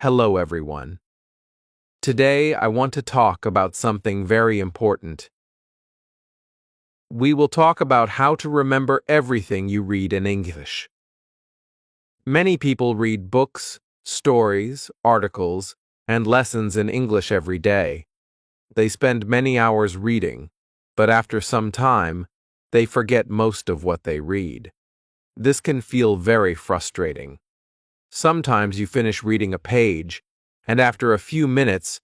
Hello, everyone. Today, I want to talk about something very important. We will talk about how to remember everything you read in English. Many people read books, stories, articles, and lessons in English every day. They spend many hours reading, but after some time, they forget most of what they read. This can feel very frustrating. Sometimes you finish reading a page, and after a few minutes,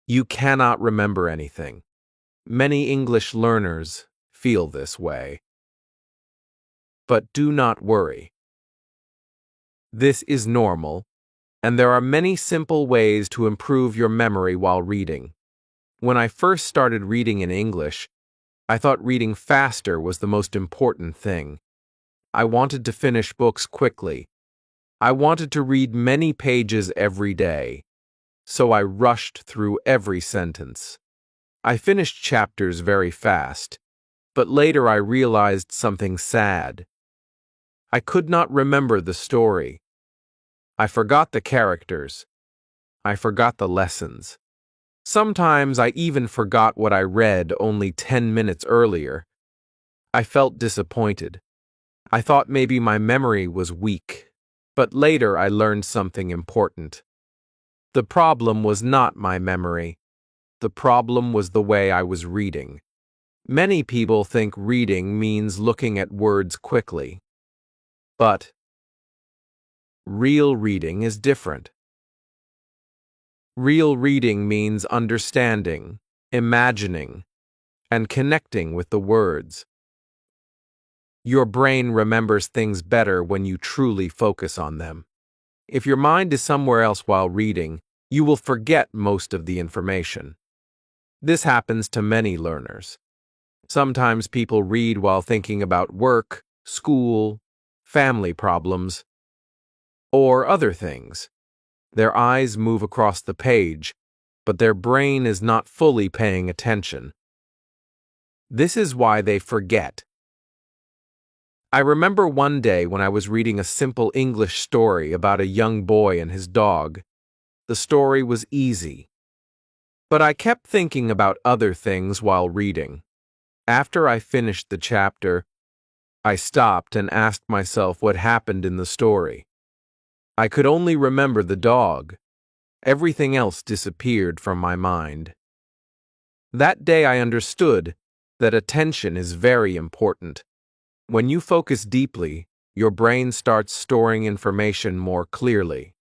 you cannot remember anything. Many English learners feel this way. But do not worry. This is normal, and there are many simple ways to improve your memory while reading. When I first started reading in English, I thought reading faster was the most important thing. I wanted to finish books quickly. I wanted to read many pages every day, so I rushed through every sentence. I finished chapters very fast, but later I realized something sad. I could not remember the story. I forgot the characters. I forgot the lessons. Sometimes I even forgot what I read only 10 minutes earlier. I felt disappointed. I thought maybe my memory was weak, but later I learned something important. The problem was not my memory. The problem was the way I was reading. Many people think reading means looking at words quickly. But real reading is different. Real reading means understanding, imagining, and connecting with the words. Your brain remembers things better when you truly focus on them. If your mind is somewhere else while reading, you will forget most of the information. This happens to many learners. Sometimes people read while thinking about work, school, family problems, or other things. Their eyes move across the page, but their brain is not fully paying attention. This is why they forget. I remember one day when I was reading a simple English story about a young boy and his dog. The story was easy, but I kept thinking about other things while reading. After I finished the chapter, I stopped and asked myself what happened in the story. I could only remember the dog. Everything else disappeared from my mind. That day I understood that attention is very important. When you focus deeply, your brain starts storing information more clearly.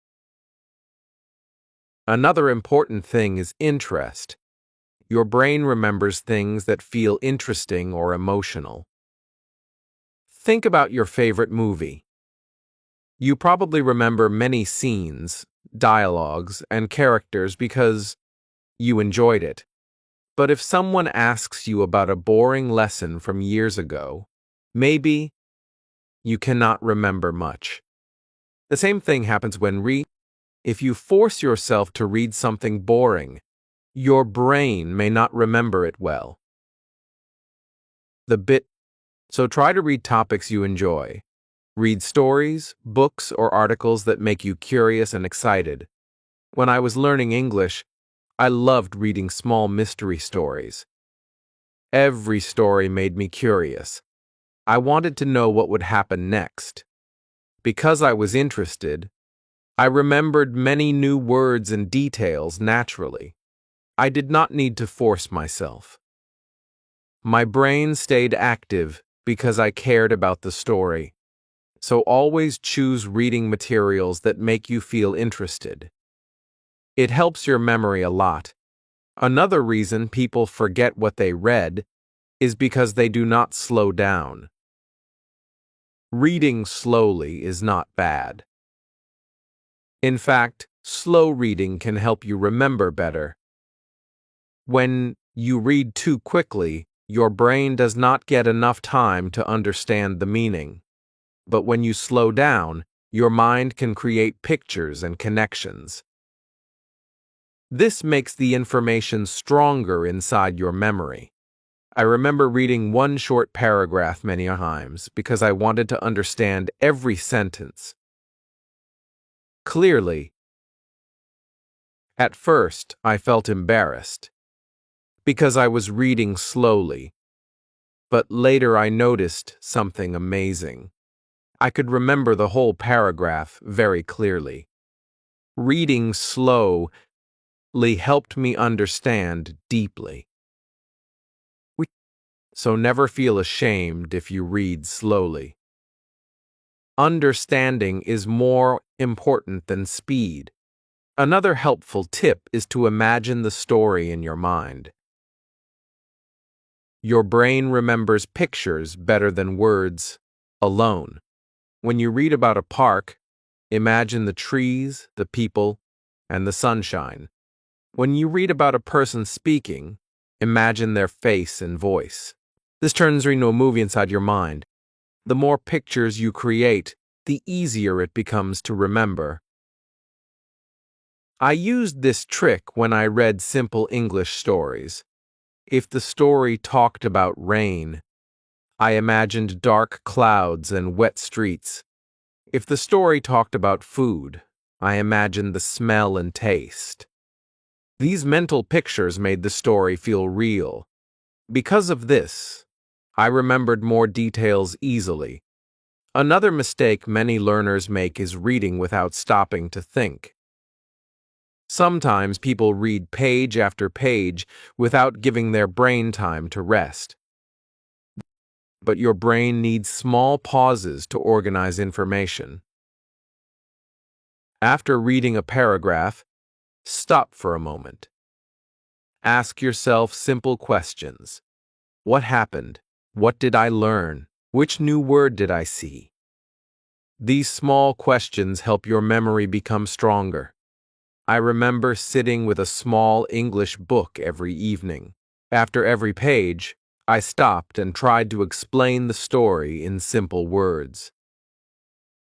Another important thing is interest. Your brain remembers things that feel interesting or emotional. Think about your favorite movie. You probably remember many scenes, dialogues, and characters because you enjoyed it. But if someone asks you about a boring lesson from years ago, maybe you cannot remember much. The same thing happens when if you force yourself to read something boring, your brain may not remember it well. So try to read topics you enjoy. Read stories, books, or articles that make you curious and excited. When I was learning English, I loved reading small mystery stories. Every story made me curious. I wanted to know what would happen next. Because I was interested, I remembered many new words and details naturally. I did not need to force myself. My brain stayed active because I cared about the story. So always choose reading materials that make you feel interested. It helps your memory a lot. Another reason people forget what they read is because they do not slow down. Reading slowly is not bad. In fact, slow reading can help you remember better. When you read too quickly, your brain does not get enough time to understand the meaning. But when you slow down, your mind can create pictures and connections. This makes the information stronger inside your memory. I remember reading one short paragraph many times because I wanted to understand every sentence clearly. At first, I felt embarrassed because I was reading slowly, but later I noticed something amazing. I could remember the whole paragraph very clearly. Reading slowly helped me understand deeply. So never feel ashamed if you read slowly. Understanding is more important than speed. Another helpful tip is to imagine the story in your mind. Your brain remembers pictures better than words alone. When you read about a park, imagine the trees, the people, and the sunshine. When you read about a person speaking, imagine their face and voice. This turns into a movie inside your mind. The more pictures you create, the easier it becomes to remember. I used this trick when I read simple English stories. If the story talked about rain, I imagined dark clouds and wet streets. If the story talked about food, I imagined the smell and taste. These mental pictures made the story feel real. Because of this, I remembered more details easily. Another mistake many learners make is reading without stopping to think. Sometimes people read page after page without giving their brain time to rest. But your brain needs small pauses to organize information. After reading a paragraph, stop for a moment. Ask yourself simple questions. What happened? What did I learn? Which new word did I see? These small questions help your memory become stronger. I remember sitting with a small English book every evening. After every page, I stopped and tried to explain the story in simple words.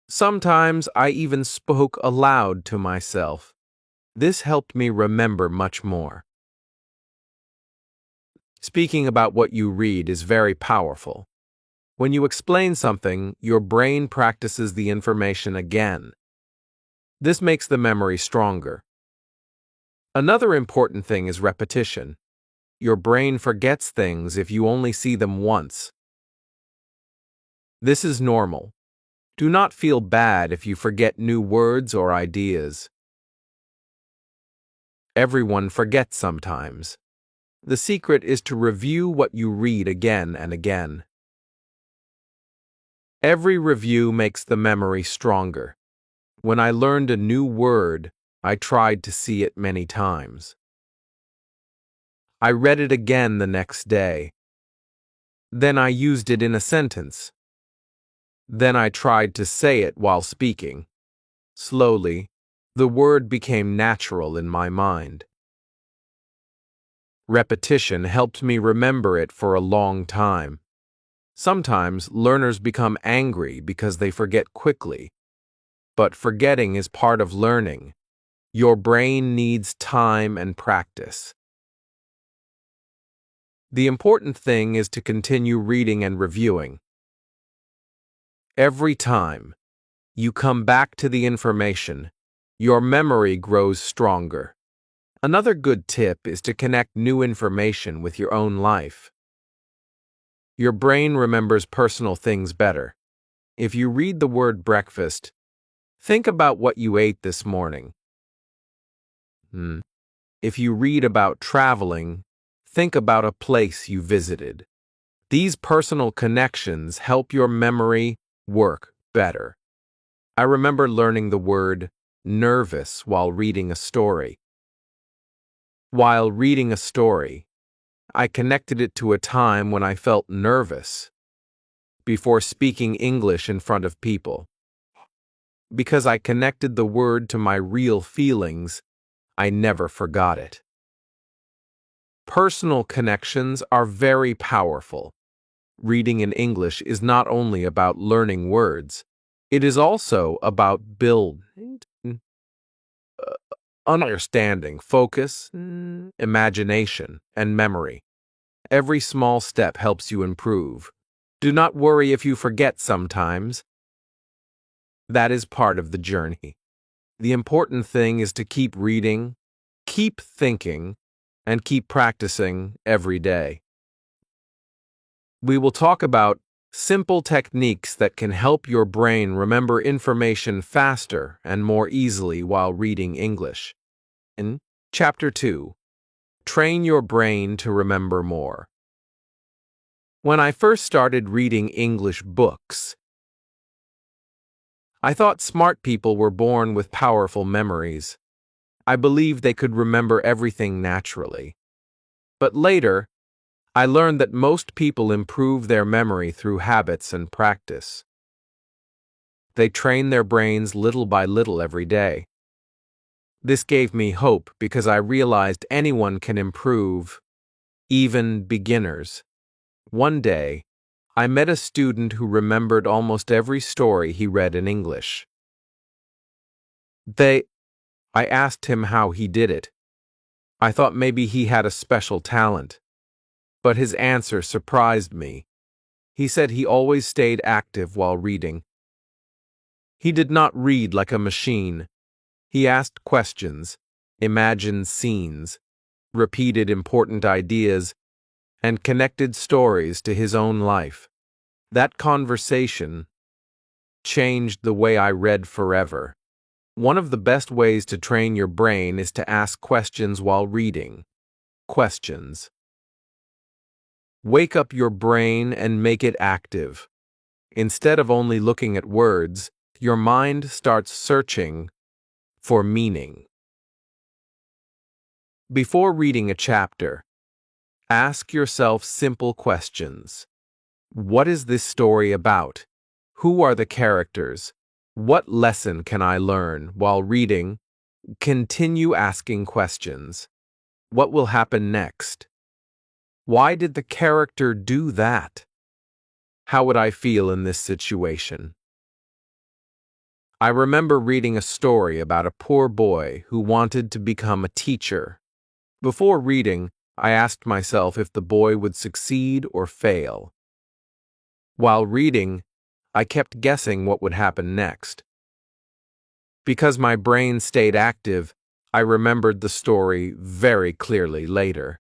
Sometimes I even spoke aloud to myself. This helped me remember much more. Speaking about what you read is very powerful. When you explain something, your brain practices the information again. This makes the memory stronger. Another important thing is repetition. Your brain forgets things if you only see them once. This is normal. Do not feel bad if you forget new words or ideas. Everyone forgets sometimes. The secret is to review what you read again and again. Every review makes the memory stronger. When I learned a new word, I tried to see it many times. I read it again the next day. Then I used it in a sentence. Then I tried to say it while speaking. Slowly, the word became natural in my mind. Repetition helped me remember it for a long time. Sometimes learners become angry because they forget quickly. But forgetting is part of learning. Your brain needs time and practice. The important thing is to continue reading and reviewing. Every time you come back to the information, your memory grows stronger. Another good tip is to connect new information with your own life. Your brain remembers personal things better. If you read the word breakfast, think about what you ate this morning. If you read about traveling, think about a place you visited. These personal connections help your memory work better. I remember learning the word nervous while reading a story. While reading a story, I connected it to a time when I felt nervous before speaking English in front of people. Because I connected the word to my real feelings, I never forgot it. Personal connections are very powerful. Reading in English is not only about learning words, it is also about building understanding, focus, imagination, and memory. Every small step helps you improve. Do not worry if you forget sometimes. That is part of the journey. The important thing is to keep reading, Keep thinking and keep practicing every day. We will talk about simple techniques that can help your brain remember information faster and more easily while reading English. In Chapter 2, Train Your Brain to Remember More. When I first started reading English books, I thought smart people were born with powerful memories. I believed they could remember everything naturally. But later, I learned that most people improve their memory through habits and practice. They train their brains little by little every day. This gave me hope because I realized anyone can improve, even beginners. One day, I met a student who remembered almost every story he read in English. I asked him how he did it. I thought maybe he had a special talent, but his answer surprised me. He said he always stayed active while reading. He did not read like a machine. He asked questions, imagined scenes, repeated important ideas, and connected stories to his own life. That conversation changed the way I read forever. One of the best ways to train your brain is to ask questions while reading. Questions. Wake up your brain and make it active. Instead of only looking at words, your mind starts searching for meaning. Before reading a chapter, ask yourself simple questions. What is this story about? Who are the characters? What lesson can I learn while reading? Continue asking questions. What will happen next? Why did the character do that? How would I feel in this situation? I remember reading a story about a poor boy who wanted to become a teacher. Before reading, I asked myself if the boy would succeed or fail. While reading, I kept guessing what would happen next. Because my brain stayed active, I remembered the story very clearly later.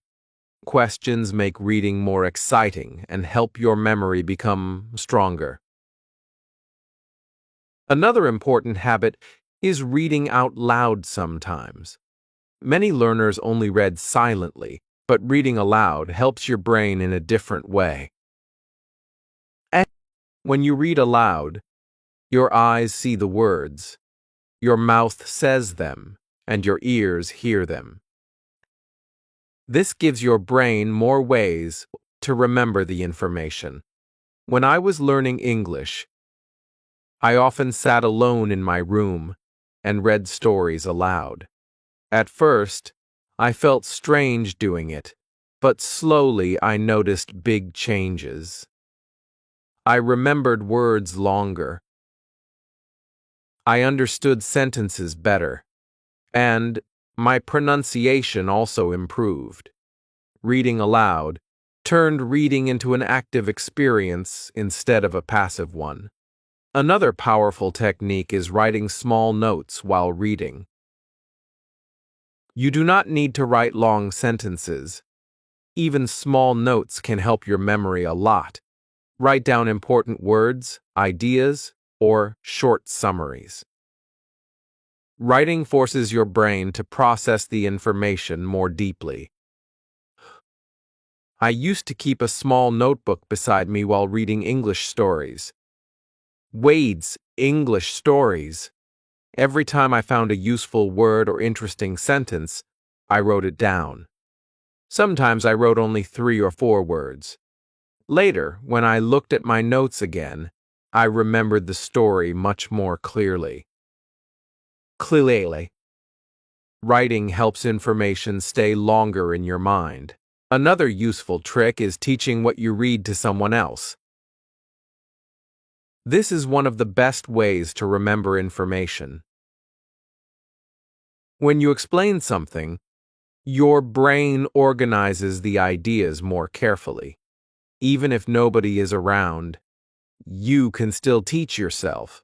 Questions make reading more exciting and help your memory become stronger. Another important habit is reading out loud sometimes. Many learners only read silently, but reading aloud helps your brain in a different way. When you read aloud, your eyes see the words, your mouth says them, and your ears hear them. This gives your brain more ways to remember the information. When I was learning English, I often sat alone in my room and read stories aloud. At first, I felt strange doing it, but slowly I noticed big changes. I remembered words longer. I understood sentences better, and my pronunciation also improved. Reading aloud turned reading into an active experience instead of a passive one. Another powerful technique is writing small notes while reading. You do not need to write long sentences. Even small notes can help your memory a lot. Write down important words, ideas, or short summaries. Writing forces your brain to process the information more deeply. I used to keep a small notebook beside me while reading English stories. Wade's English Stories. Every time I found a useful word or interesting sentence, I wrote it down. Sometimes I wrote only 3 or 4 words. Later, when I looked at my notes again, I remembered the story much more clearly. Writing helps information stay longer in your mind. Another useful trick is teaching what you read to someone else. This is one of the best ways to remember information. When you explain something, your brain organizes the ideas more carefully. Even if nobody is around, you can still teach yourself.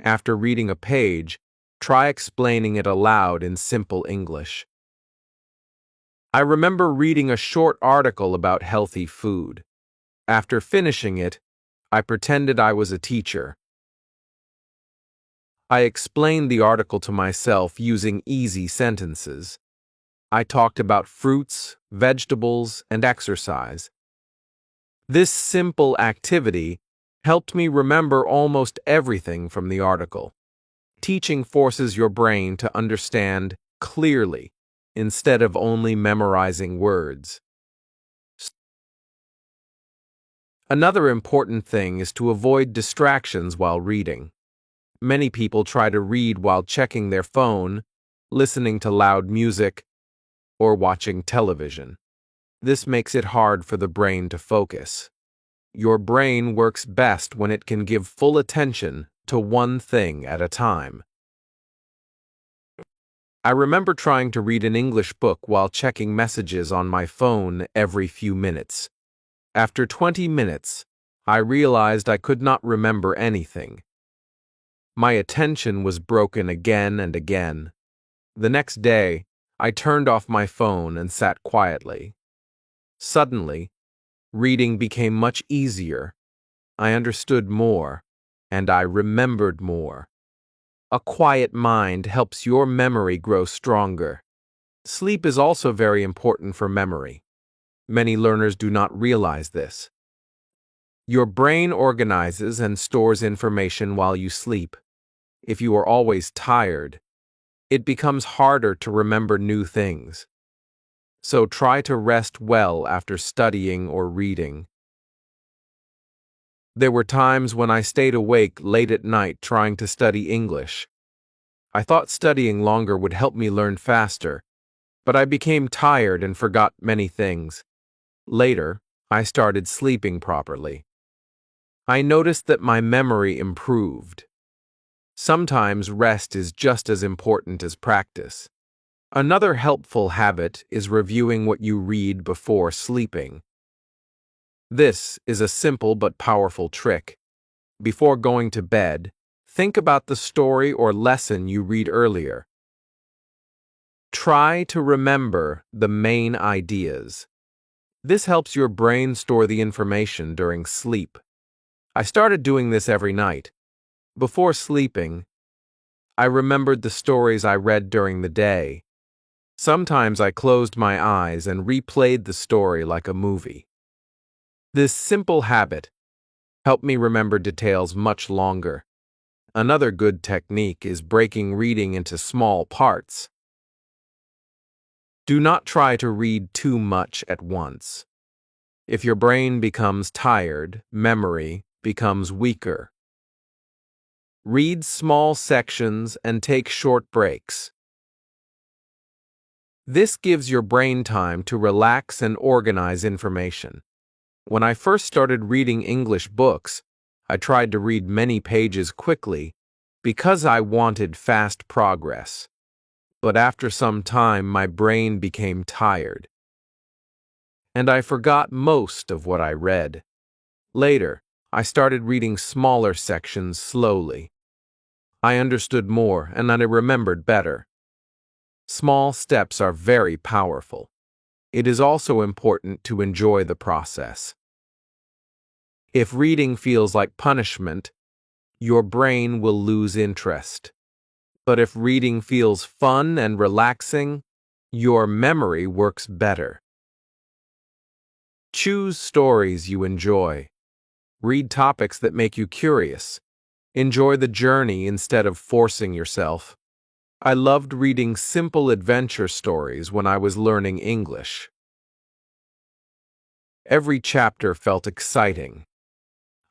After reading a page, try explaining it aloud in simple English. I remember reading a short article about healthy food. After finishing it, I pretended I was a teacher. I explained the article to myself using easy sentences. I talked about fruits, vegetables, and exercise. This simple activity helped me remember almost everything from the article. Teaching forces your brain to understand clearly instead of only memorizing words. Another important thing is to avoid distractions while reading. Many people try to read while checking their phone, listening to loud music, or watching television. This makes it hard for the brain to focus. Your brain works best when it can give full attention to one thing at a time. I remember trying to read an English book while checking messages on my phone every few minutes. After 20 minutes, I realized I could not remember anything. My attention was broken again and again. The next day, I turned off my phone and sat quietly. Suddenly, reading became much easier. I understood more, and I remembered more. A quiet mind helps your memory grow stronger. Sleep is also very important for memory. Many learners do not realize this. Your brain organizes and stores information while you sleep. If you are always tired, it becomes harder to remember new things. So try to rest well after studying or reading. There were times when I stayed awake late at night trying to study English. I thought studying longer would help me learn faster, but I became tired and forgot many things. Later, I started sleeping properly. I noticed that my memory improved. Sometimes rest is just as important as practice. Another helpful habit is reviewing what you read before sleeping. This is a simple but powerful trick. Before going to bed, think about the story or lesson you read earlier. Try to remember the main ideas. This helps your brain store the information during sleep. I started doing this every night. Before sleeping, I remembered the stories I read during the day. Sometimes I closed my eyes and replayed the story like a movie. This simple habit helped me remember details much longer. Another good technique is breaking reading into small parts. Do not try to read too much at once. If your brain becomes tired, memory becomes weaker. Read small sections and take short breaks. This gives your brain time to relax and organize information. When I first started reading English books, I tried to read many pages quickly because I wanted fast progress. But after some time, my brain became tired, and I forgot most of what I read. Later, I started reading smaller sections slowly. I understood more and I remembered better. Small steps are very powerful. It is also important to enjoy the process. If reading feels like punishment, your brain will lose interest. But if reading feels fun and relaxing, your memory works better. Choose stories you enjoy. Read topics that make you curious. Enjoy the journey instead of forcing yourself. I loved reading simple adventure stories when I was learning English. Every chapter felt exciting.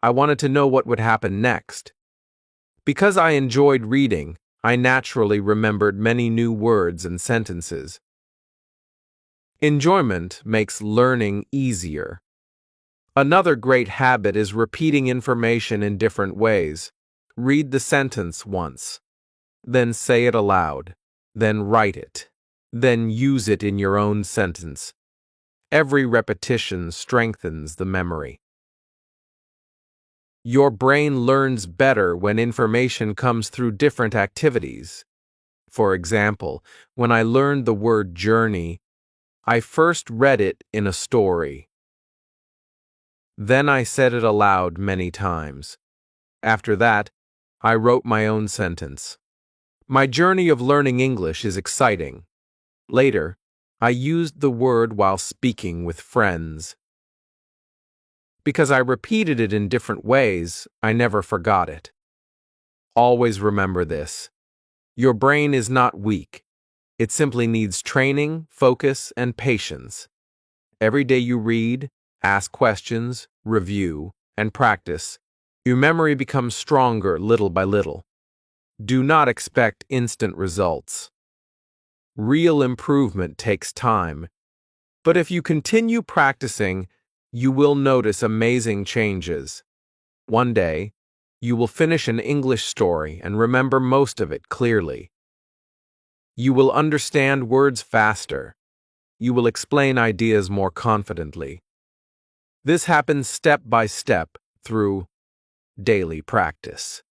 I wanted to know what would happen next. Because I enjoyed reading, I naturally remembered many new words and sentences. Enjoyment makes learning easier. Another great habit is repeating information in different ways. Read the sentence once, then say it aloud, then write it, then use it in your own sentence. Every repetition strengthens the memory. Your brain learns better when information comes through different activities. For example, when I learned the word journey, I first read it in a story. Then I said it aloud many times. After that, I wrote my own sentence. My journey of learning English is exciting. Later, I used the word while speaking with friends. Because I repeated it in different ways, I never forgot it. Always remember this. Your brain is not weak. It simply needs training, focus, and patience. Every day you read, ask questions, review, and practice, your memory becomes stronger little by little. Do not expect instant results. Real improvement takes time, but if you continue practicing, you will notice amazing changes. One day, you will finish an English story and remember most of it clearly. You will understand words faster. You will explain ideas more confidently. This happens step by step through daily practice.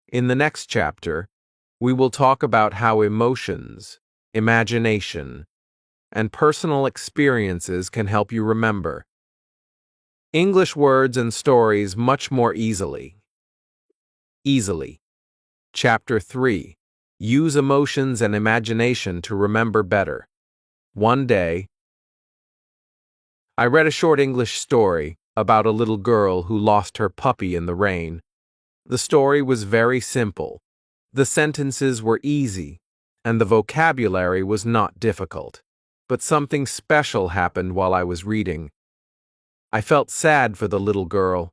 In the next chapter, we will talk about how emotions, imagination, and personal experiences can help you remember English words and stories much more easily. Chapter 3. Use emotions and imagination to remember better. One day, I read a short English story about a little girl who lost her puppy in the rain. The story was very simple. The sentences were easy, and the vocabulary was not difficult. But something special happened while I was reading. I felt sad for the little girl.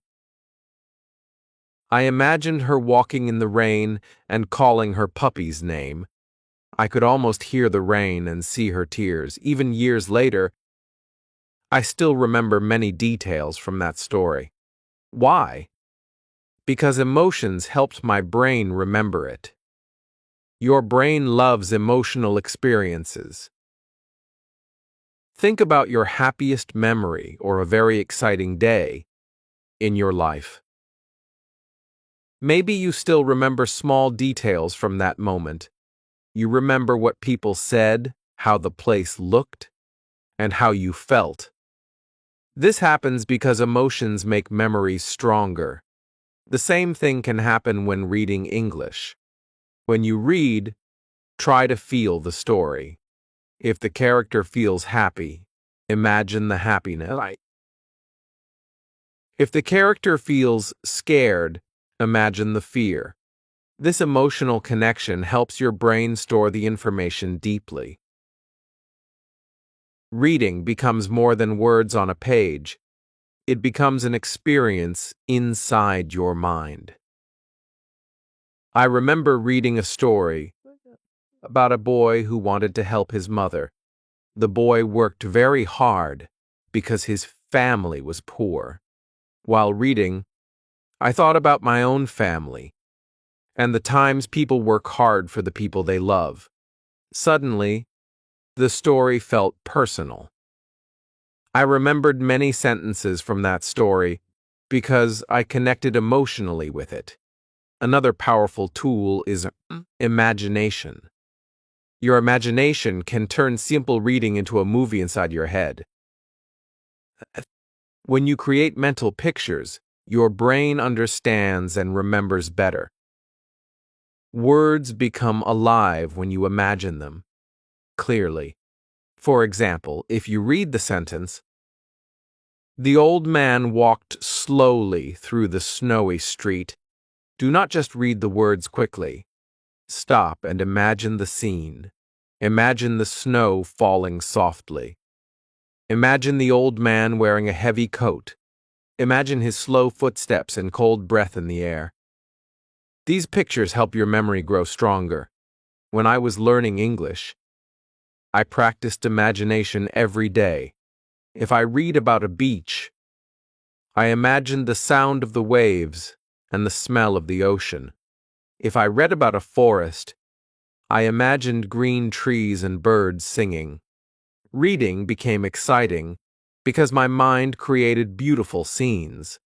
I imagined her walking in the rain and calling her puppy's name. I could almost hear the rain and see her tears. Even years later, I still remember many details from that story. Why? Because emotions helped my brain remember it. Your brain loves emotional experiences. Think about your happiest memory or a very exciting day in your life. Maybe you still remember small details from that moment. You remember what people said, how the place looked, and how you felt. This happens because emotions make memories stronger. The same thing can happen when reading English. When you read, try to feel the story. If the character feels happy, imagine the happiness. If the character feels scared, imagine the fear. This emotional connection helps your brain store the information deeply. Reading becomes more than words on a page. It becomes an experience inside your mind. I remember reading a story about a boy who wanted to help his mother. The boy worked very hard because his family was poor. While reading, I thought about my own family and the times people work hard for the people they love. Suddenly, the story felt personal. I remembered many sentences from that story because I connected emotionally with it. Another powerful tool is imagination. Your imagination can turn simple reading into a movie inside your head. When you create mental pictures, your brain understands and remembers better. Words become alive when you imagine them clearly. For example, if you read the sentence, "The old man walked slowly through the snowy street," do not just read the words quickly. Stop and imagine the scene. Imagine the snow falling softly. Imagine the old man wearing a heavy coat. Imagine his slow footsteps and cold breath in the air. These pictures help your memory grow stronger. When I was learning English, I practiced imagination every day. If I read about a beach, I imagined the sound of the waves and the smell of the ocean. If I read about a forest, I imagined green trees and birds singing. Reading became exciting because my mind created beautiful scenes.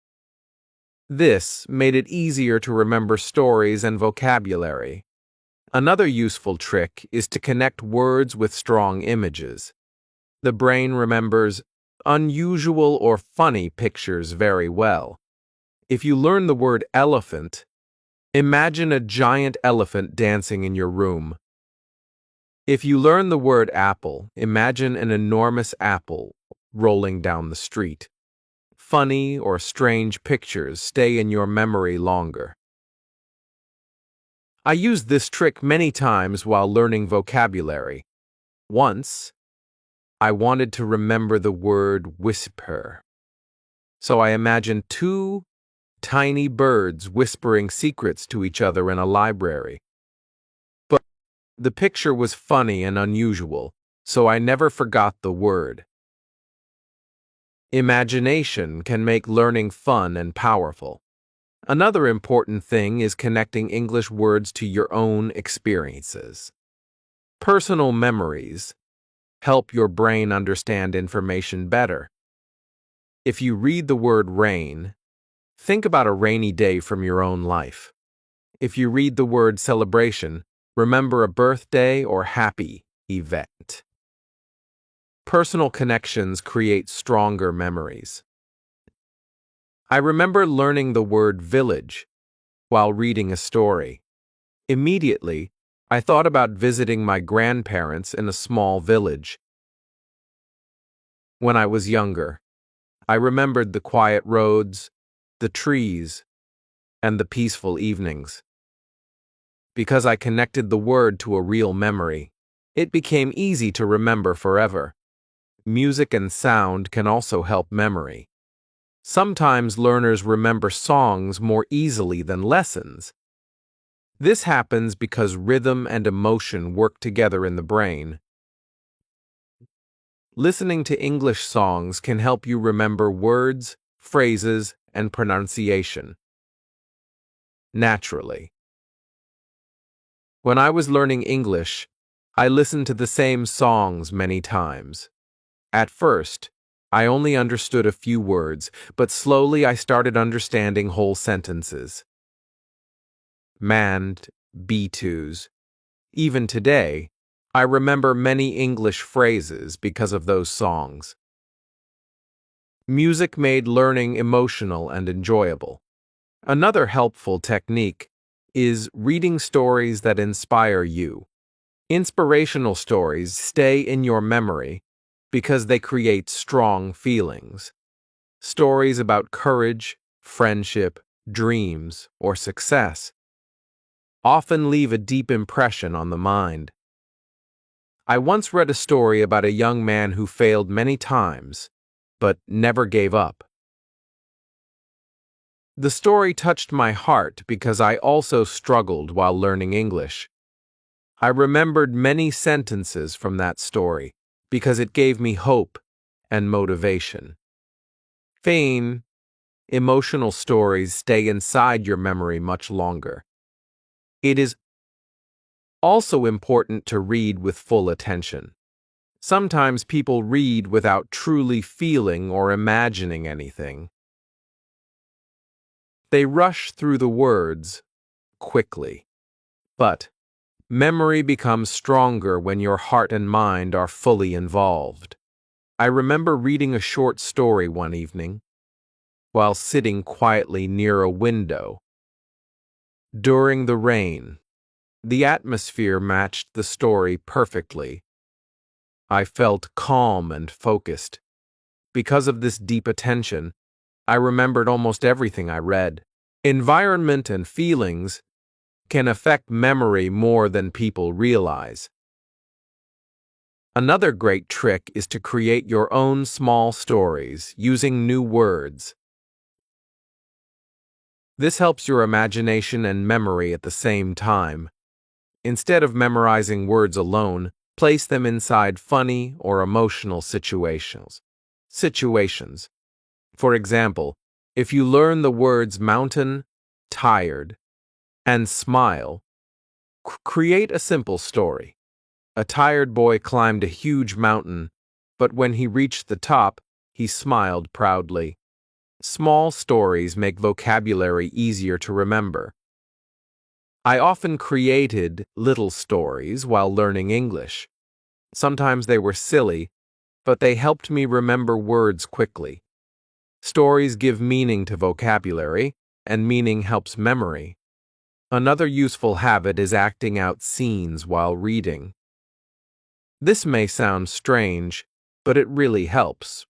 This made it easier to remember stories and vocabulary. Another useful trick is to connect words with strong images. The brain remembers unusual or funny pictures very well. If you learn the word elephant, imagine a giant elephant dancing in your room. If you learn the word apple, imagine an enormous apple rolling down the street. Funny or strange pictures stay in your memory longer. I used this trick many times while learning vocabulary. Once, I wanted to remember the word whisper. So I imagined two tiny birds whispering secrets to each other in a library. But the picture was funny and unusual, so I never forgot the word. Imagination can make learning fun and powerful. Another important thing is connecting English words to your own experiences. Personal memories help your brain understand information better. If you read the word rain, think about a rainy day from your own life. If you read the word celebration, remember a birthday or happy event. Personal connections create stronger memories. I remember learning the word village while reading a story. Immediately, I thought about visiting my grandparents in a small village. When I was younger, I remembered the quiet roads, the trees, and the peaceful evenings. Because I connected the word to a real memory, it became easy to remember forever. Music and sound can also help memory. Sometimes learners remember songs more easily than lessons. This happens because rhythm and emotion work together in the brain. Listening to English songs can help you remember words, phrases, and pronunciation naturally. When I was learning English, I listened to the same songs many times. At first, I only understood a few words, but slowly I started understanding whole sentences. Mand, be-tos. Even today, I remember many English phrases because of those songs. Music made learning emotional and enjoyable. Another helpful technique is reading stories that inspire you. Inspirational stories stay in your memory because they create strong feelings. Stories about courage, friendship, dreams, or success often leave a deep impression on the mind. I once read a story about a young man who failed many times, but never gave up. The story touched my heart because I also struggled while learning English. I remembered many sentences from that story because it gave me hope and motivation. Fame, emotional stories stay inside your memory much longer. It is also important to read with full attention. Sometimes people read without truly feeling or imagining anything. They rush through the words quickly. But memory becomes stronger when your heart and mind are fully involved. I remember reading a short story one evening while sitting quietly near a window. During the rain, the atmosphere matched the story perfectly. I felt calm and focused. Because of this deep attention, I remembered almost everything I read. Environment and feelings can affect memory more than people realize. Another great trick is to create your own small stories using new words. This helps your imagination and memory at the same time. Instead of memorizing words alone, place them inside funny or emotional situations. For example, if you learn the words mountain, tired, and smile, create a simple story. A tired boy climbed a huge mountain, but when he reached the top, he smiled proudly. Small stories make vocabulary easier to remember. I often created little stories while learning English. Sometimes they were silly, but they helped me remember words quickly. Stories give meaning to vocabulary, and meaning helps memory. Another useful habit is acting out scenes while reading. This may sound strange, but it really helps.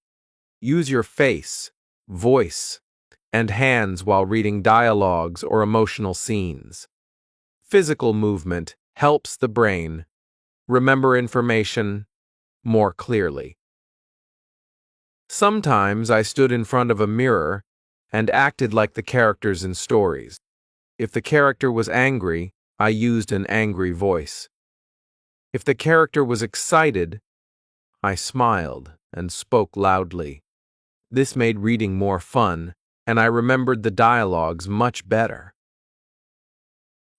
Use your face, voice, and hands while reading dialogues or emotional scenes. Physical movement helps the brain remember information more clearly. Sometimes I stood in front of a mirror and acted like the characters in stories. If the character was angry, I used an angry voice. If the character was excited, I smiled and spoke loudly. This made reading more fun, and I remembered the dialogues much better.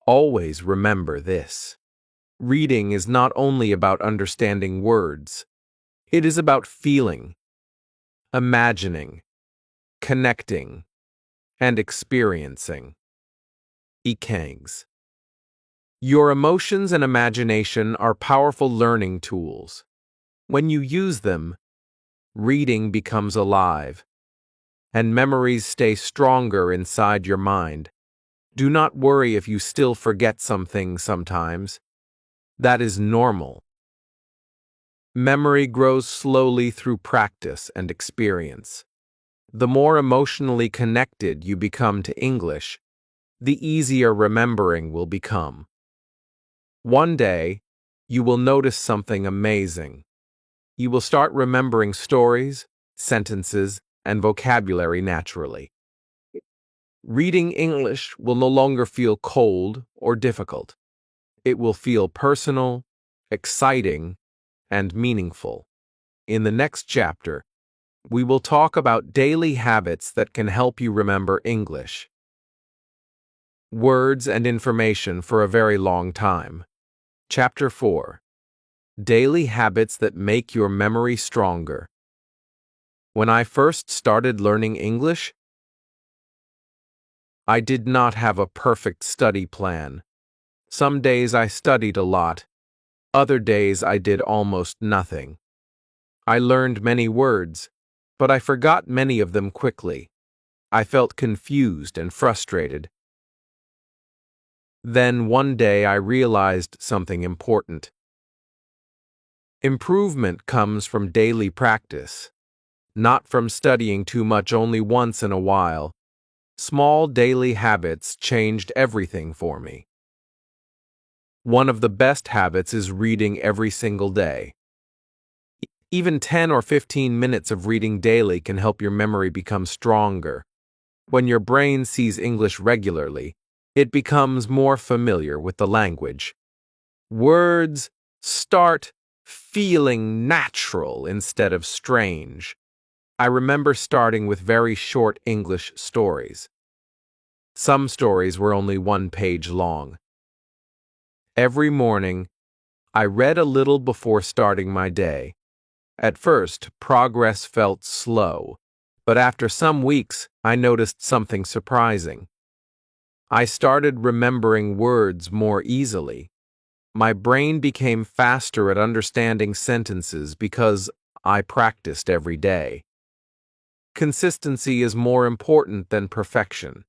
Always remember this. Reading is not only about understanding words. It is about feeling, imagining, connecting, and experiencing. Ikangs. Your emotions and imagination are powerful learning tools. When you use them, reading becomes alive, and memories stay stronger inside your mind. Do not worry if you still forget some things sometimes. That is normal. Memory grows slowly through practice and experience. The more emotionally connected you become to English, the easier remembering will become. One day, you will notice something amazing. You will start remembering stories, sentences, and vocabulary naturally. Reading English will no longer feel cold or difficult. It will feel personal, exciting, and meaningful. In the next chapter, we will talk about daily habits that can help you remember English. Words and information for a very long time. Chapter 4. Daily habits that make your memory stronger. When I first started learning English, I did not have a perfect study plan. Some days I studied a lot. Other days I did almost nothing. I learned many words, but I forgot many of them quickly. I felt confused and frustrated. Then one day I realized something important. Improvement comes from daily practice, not from studying too much only once in a while. Small daily habits changed everything for me. One of the best habits is reading every single day. Even 10 or 15 minutes of reading daily can help your memory become stronger. When your brain sees English regularly, it becomes more familiar with the language. Words start feeling natural instead of strange. I remember starting with very short English stories. Some stories were only 1 page long. Every morning, I read a little before starting my day. At first, progress felt slow, but after some weeks, I noticed something surprising. I started remembering words more easily. My brain became faster at understanding sentences because I practiced every day. Consistency is more important than perfection.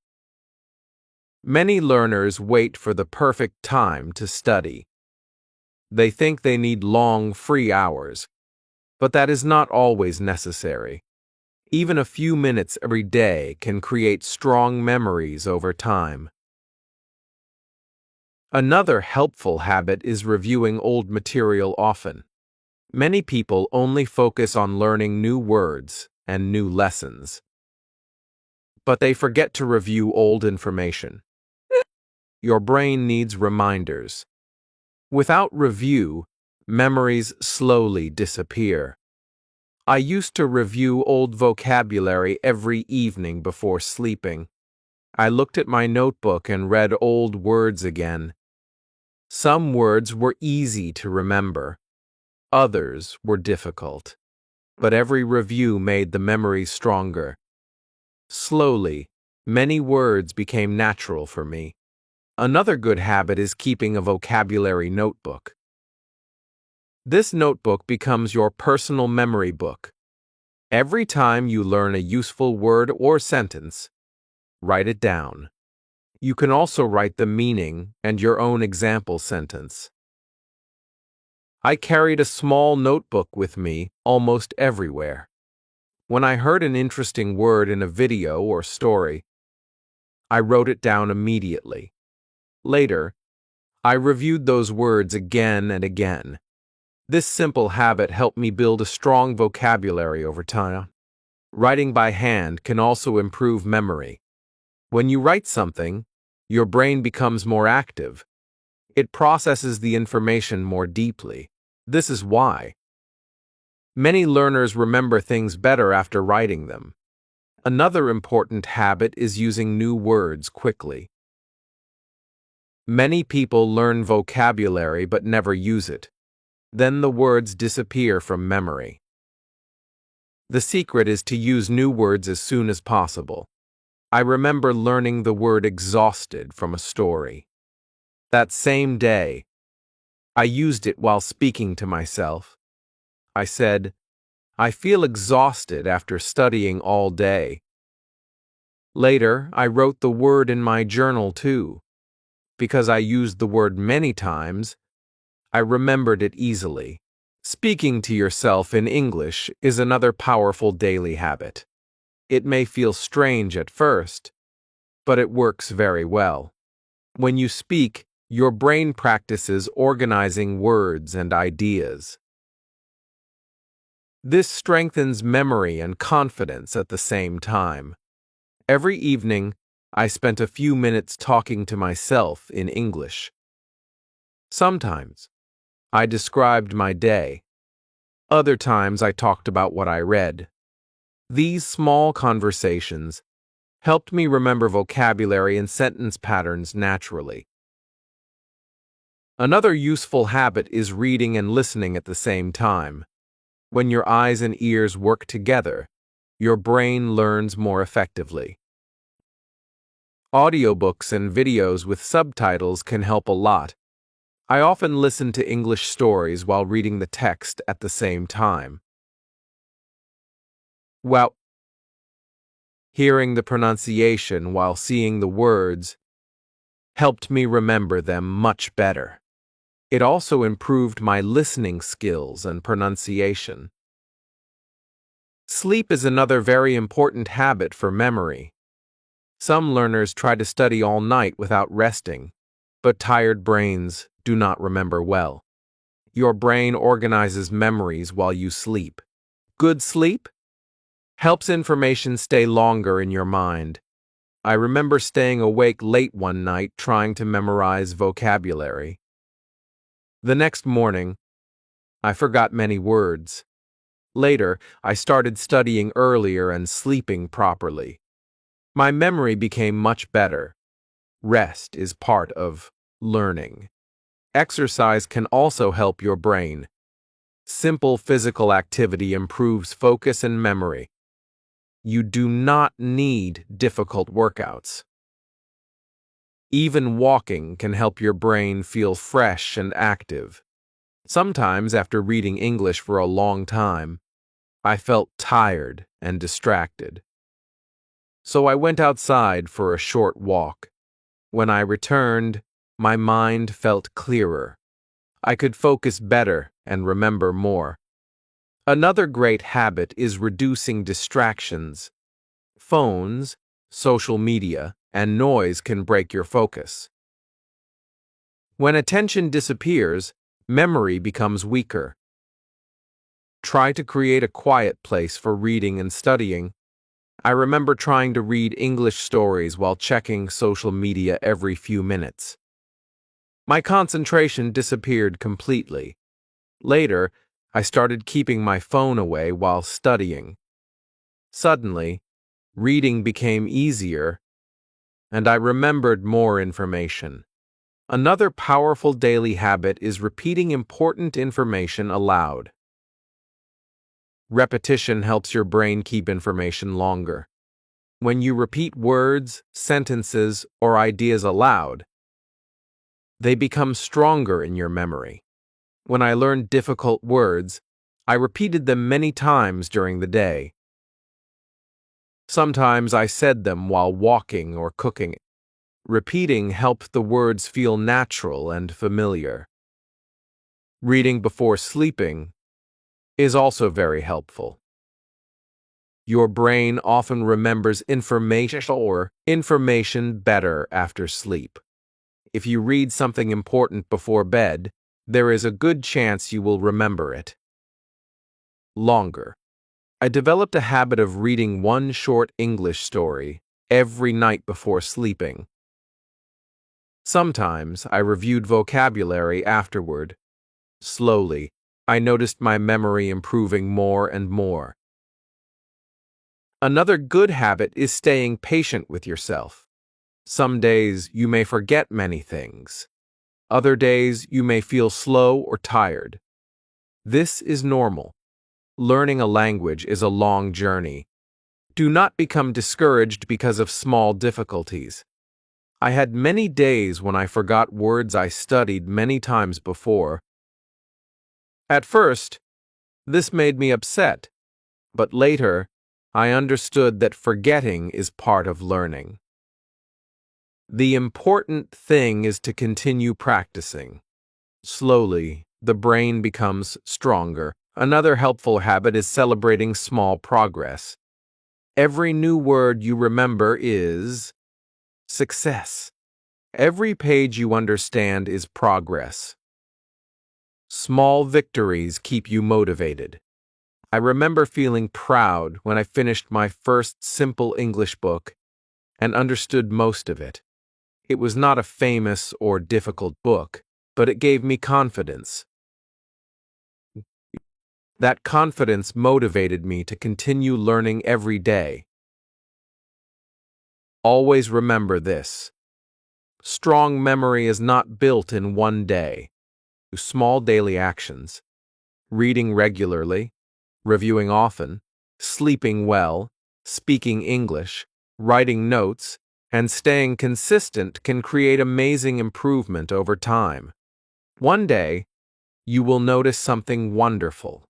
Many learners wait for the perfect time to study. They think they need long, free hours, but that is not always necessary. Even a few minutes every day can create strong memories over time. Another helpful habit is reviewing old material often. Many people only focus on learning new words and new lessons, but they forget to review old information. Your brain needs reminders. Without review, memories slowly disappear. I used to review old vocabulary every evening before sleeping. I looked at my notebook and read old words again. Some words were easy to remember. Others were difficult. But every review made the memory stronger. Slowly, many words became natural for me. Another good habit is keeping a vocabulary notebook. This notebook becomes your personal memory book. Every time you learn a useful word or sentence, write it down. You can also write the meaning and your own example sentence. I carried a small notebook with me almost everywhere. When I heard an interesting word in a video or story, I wrote it down immediately. Later, I reviewed those words again and again. This simple habit helped me build a strong vocabulary over time. Writing by hand can also improve memory. When you write something, your brain becomes more active. It processes the information more deeply. This is why many learners remember things better after writing them. Another important habit is using new words quickly. Many people learn vocabulary but never use it. Then the words disappear from memory. The secret is to use new words as soon as possible. I remember learning the word exhausted from a story. That same day, I used it while speaking to myself. I said, "I feel exhausted after studying all day." Later, I wrote the word in my journal too. Because I used the word many times, I remembered it easily. Speaking to yourself in English is another powerful daily habit. It may feel strange at first, but it works very well. When you speak, your brain practices organizing words and ideas. This strengthens memory and confidence at the same time. Every evening, I spent a few minutes talking to myself in English. Sometimes, I described my day. Other times, I talked about what I read. These small conversations helped me remember vocabulary and sentence patterns naturally. Another useful habit is reading and listening at the same time. When your eyes and ears work together, your brain learns more effectively. Audiobooks and videos with subtitles can help a lot. I often listen to English stories while reading the text at the same time. Well, hearing the pronunciation while seeing the words helped me remember them much better. It also improved my listening skills and pronunciation. Sleep is another very important habit for memory. Some learners try to study all night without resting, but tired brains do not remember well. Your brain organizes memories while you sleep. Good sleep helps information stay longer in your mind. I remember staying awake late one night trying to memorize vocabulary. The next morning, I forgot many words. Later, I started studying earlier and sleeping properly. My memory became much better. Rest is part of learning. Exercise can also help your brain. Simple physical activity improves focus and memory. You do not need difficult workouts. Even walking can help your brain feel fresh and active. Sometimes, after reading English for a long time, I felt tired and distracted. So I went outside for a short walk. When I returned, my mind felt clearer. I could focus better and remember more. Another great habit is reducing distractions. Phones, social media, and noise can break your focus. When attention disappears, memory becomes weaker. Try to create a quiet place for reading and studying. I remember trying to read English stories while checking social media every few minutes. My concentration disappeared completely. Later, I started keeping my phone away while studying. Suddenly, reading became easier, and I remembered more information. Another powerful daily habit is repeating important information aloud. Repetition helps your brain keep information longer. When you repeat words, sentences, or ideas aloud, they become stronger in your memory. When I learned difficult words, I repeated them many times during the day. Sometimes I said them while walking or cooking. Repeating helped the words feel natural and familiar. Reading before sleeping is also very helpful. Your brain often remembers information better after sleep. If you read something important before bed, there is a good chance you will remember it longer. I developed a habit of reading one short English story every night before sleeping. Sometimes I reviewed vocabulary afterward. Slowly, I noticed my memory improving more and more. Another good habit is staying patient with yourself. Some days you may forget many things. Other days you may feel slow or tired. This is normal. Learning a language is a long journey. Do not become discouraged because of small difficulties. I had many days when I forgot words I studied many times before. At first, this made me upset, but later, I understood that forgetting is part of learning. The important thing is to continue practicing. Slowly, the brain becomes stronger. Another helpful habit is celebrating small progress. Every new word you remember is success. Every page you understand is progress. Small victories keep you motivated. I remember feeling proud when I finished my first simple English book and understood most of it. It was not a famous or difficult book, but it gave me confidence. That confidence motivated me to continue learning every day. Always remember this. Strong memory is not built in one day. Small daily actions, reading regularly, reviewing often, sleeping well, speaking English, writing notes, and staying consistent can create amazing improvement over time. One day, you will notice something wonderful.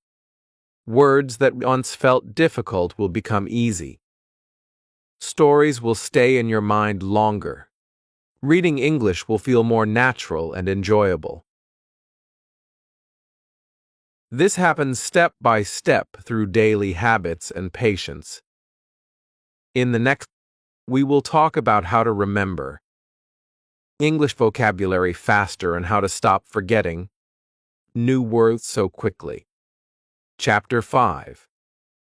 Words that once felt difficult will become easy. Stories will stay in your mind longer. Reading English will feel more natural and enjoyable. This happens step by step through daily habits and patience. In the next, we will talk about how to remember English vocabulary faster and how to stop forgetting new words so quickly. Chapter 5.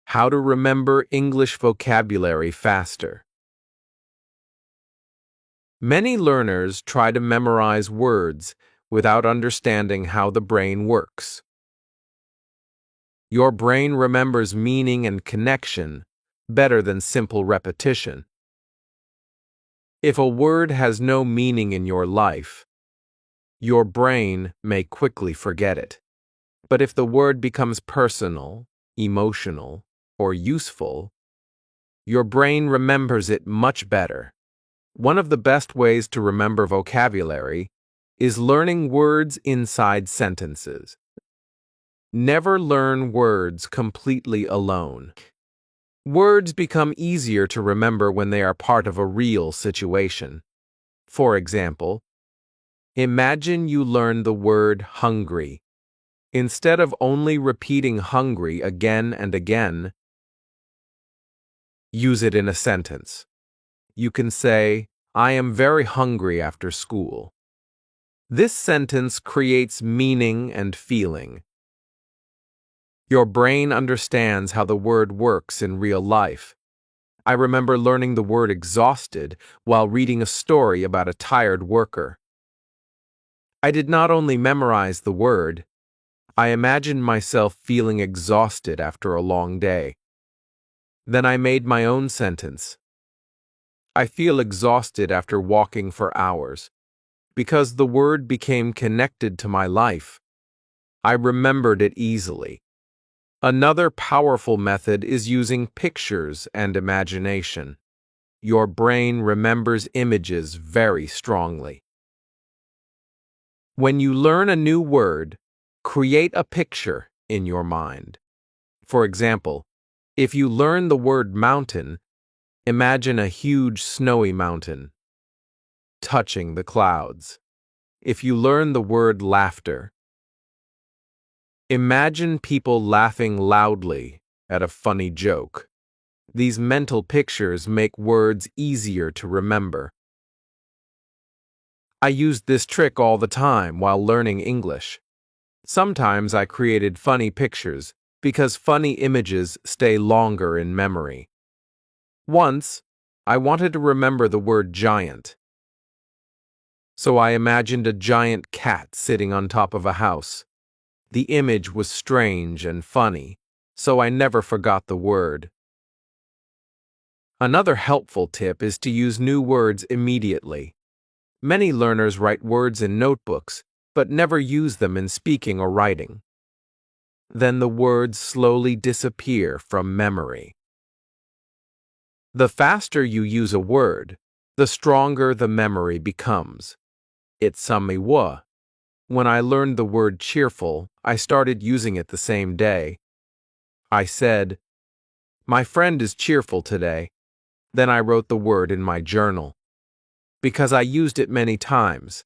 How to remember English vocabulary faster. Many learners try to memorize words without understanding how the brain works. Your brain remembers meaning and connection better than simple repetition. If a word has no meaning in your life, your brain may quickly forget it. But if the word becomes personal, emotional, or useful, your brain remembers it much better. One of the best ways to remember vocabulary is learning words inside sentences. Never learn words completely alone. Words become easier to remember when they are part of a real situation. For example, imagine you learn the word hungry. Instead of only repeating hungry again and again, use it in a sentence. You can say, I am very hungry after school. This sentence creates meaning and feeling. Your brain understands how the word works in real life. I remember learning the word exhausted while reading a story about a tired worker. I did not only memorize the word, I imagined myself feeling exhausted after a long day. Then I made my own sentence. I feel exhausted after walking for hours. Because the word became connected to my life, I remembered it easily. Another powerful method is using pictures and imagination. Your brain remembers images very strongly. When you learn a new word, Create a picture in your mind. For example, if you learn the word mountain, imagine a huge snowy mountain touching the clouds. If you learn the word laughter, imagine people laughing loudly at a funny joke. These mental pictures make words easier to remember. I used this trick all the time while learning English. Sometimes I created funny pictures because funny images stay longer in memory. Once, I wanted to remember the word giant. So I imagined a giant cat sitting on top of a house. The image was strange and funny, so I never forgot the word. Another helpful tip is to use new words immediately. Many learners write words in notebooks, but never use them in speaking or writing. Then the words slowly disappear from memory. The faster you use a word, the stronger the memory becomes. It's samiwa. When I learned the word cheerful, I started using it the same day. I said, "My friend is cheerful today." Then I wrote the word in my journal. Because I used it many times,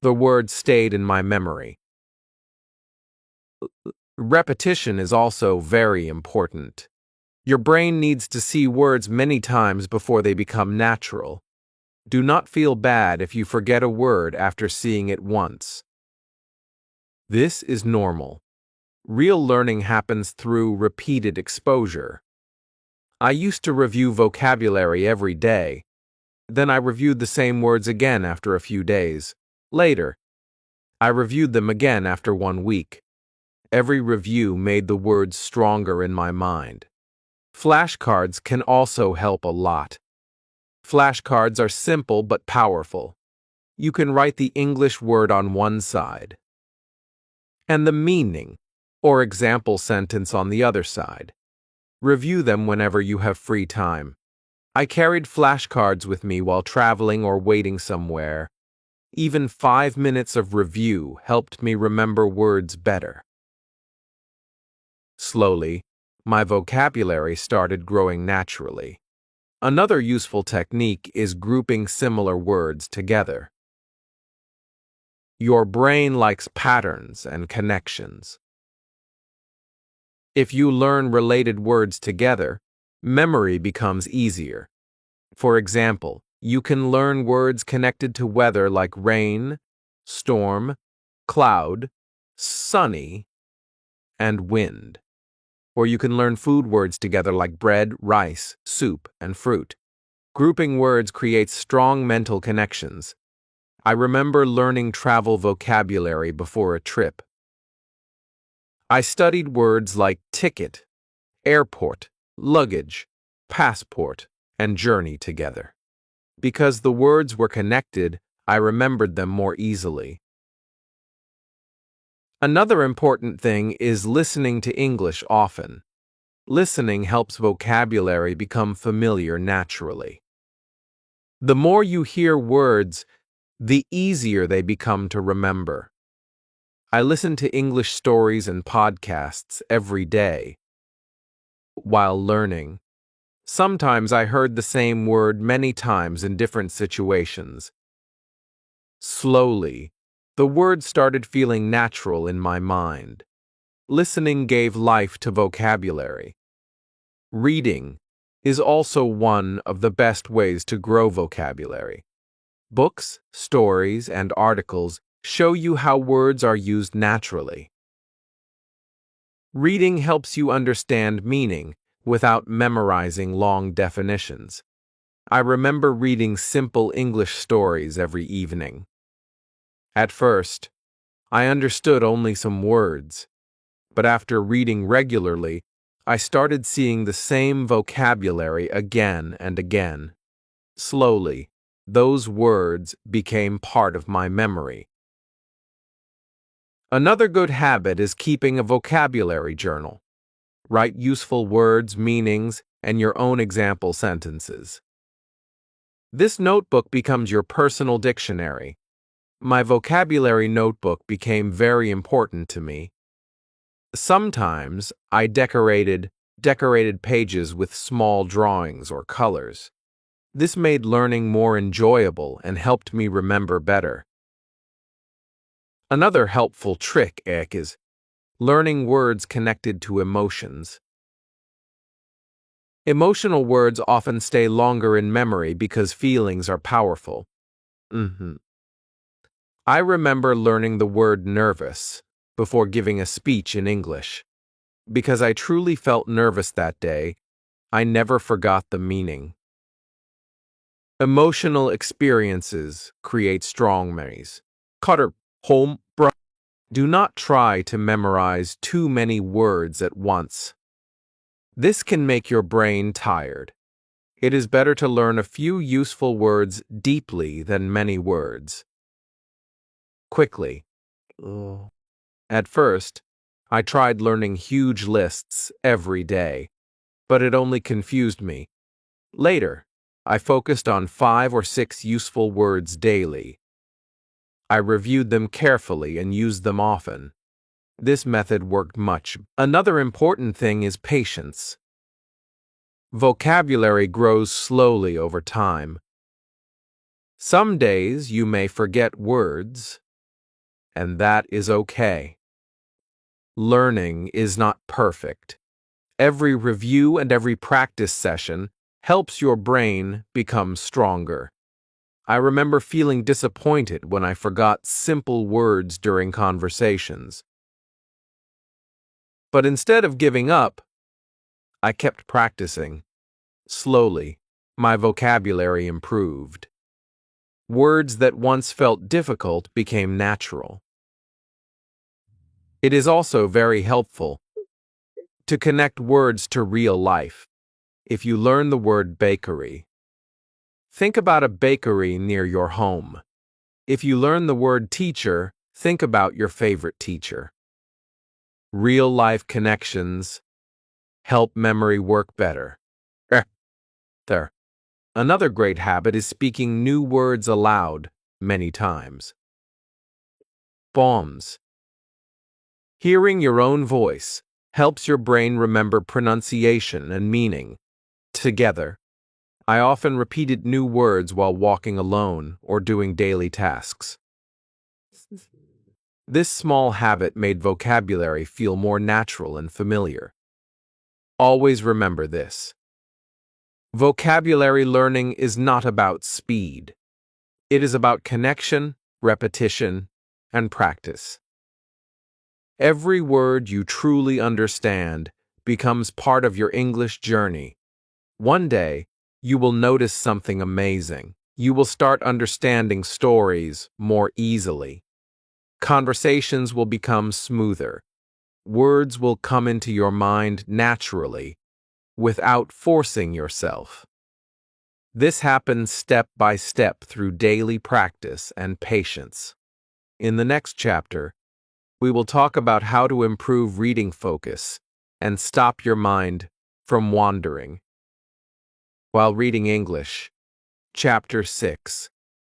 the word stayed in my memory. Repetition is also very important. Your brain needs to see words many times before they become natural. Do not feel bad if you forget a word after seeing it once. This is normal. Real learning happens through repeated exposure. I used to review vocabulary every day. Then I reviewed the same words again after a few days. Later, I reviewed them again after 1 week. Every review made the words stronger in my mind. Flashcards can also help a lot. Flashcards are simple but powerful. You can write the English word on one side and the meaning or example sentence on the other side. Review them whenever you have free time. I carried flashcards with me while traveling or waiting somewhere. Even 5 minutes of review helped me remember words better. Slowly, my vocabulary started growing naturally. Another useful technique is grouping similar words together. Your brain likes patterns and connections. If you learn related words together, memory becomes easier. For example, you can learn words connected to weather like rain, storm, cloud, sunny, and wind. Or you can learn food words together like bread, rice, soup, and fruit. Grouping words creates strong mental connections. I remember learning travel vocabulary before a trip. I studied words like ticket, airport, luggage, passport, and journey together. Because the words were connected, I remembered them more easily. Another important thing is listening to English often. Listening helps vocabulary become familiar naturally. The more you hear words, the easier they become to remember. I listen to English stories and podcasts every day. While learning, sometimes I heard the same word many times in different situations. Slowly, the words started feeling natural in my mind. Listening gave life to vocabulary. Reading is also one of the best ways to grow vocabulary. Books, stories, and articles show you how words are used naturally. Reading helps you understand meaning without memorizing long definitions. I remember reading simple English stories every evening. At first, I understood only some words, but after reading regularly, I started seeing the same vocabulary again and again. Slowly, those words became part of my memory. Another good habit is keeping a vocabulary journal. Write useful words, meanings, and your own example sentences. This notebook becomes your personal dictionary. My vocabulary notebook became very important to me. Sometimes I decorated pages with small drawings or colors. This made learning more enjoyable and helped me remember better. Another helpful trick is learning words connected to emotions. Emotional words often stay longer in memory because feelings are powerful. I remember learning the word nervous before giving a speech in English. Because I truly felt nervous that day, I never forgot the meaning. Emotional experiences create strong memories. Cutter, home, bro. Do not try to memorize too many words at once. This can make your brain tired. It is better to learn a few useful words deeply than many words quickly. At first, I tried learning huge lists every day, but it only confused me. Later, I focused on 5 or 6 useful words daily. I reviewed them carefully and used them often. This method worked much. Another important thing is patience. Vocabulary grows slowly over time. Some days you may forget words, and that is okay. Learning is not perfect. Every review and every practice session helps your brain become stronger. I remember feeling disappointed when I forgot simple words during conversations. But instead of giving up, I kept practicing. Slowly, my vocabulary improved. Words that once felt difficult became natural. It is also very helpful to connect words to real life. If you learn the word bakery, think about a bakery near your home. If you learn the word teacher, think about your favorite teacher. Real-life connections help memory work better. There. Another great habit is speaking new words aloud many times. Bombs. Hearing your own voice helps your brain remember pronunciation and meaning. Together, I often repeated new words while walking alone or doing daily tasks. This small habit made vocabulary feel more natural and familiar. Always remember this. Vocabulary learning is not about speed. It is about connection, repetition, and practice. Every word you truly understand becomes part of your English journey. One day, you will notice something amazing. You will start understanding stories more easily. Conversations will become smoother. Words will come into your mind naturally, without forcing yourself. This happens step by step through daily practice and patience. In the next chapter, we will talk about how to improve reading focus and stop your mind from wandering. While reading English, Chapter 6,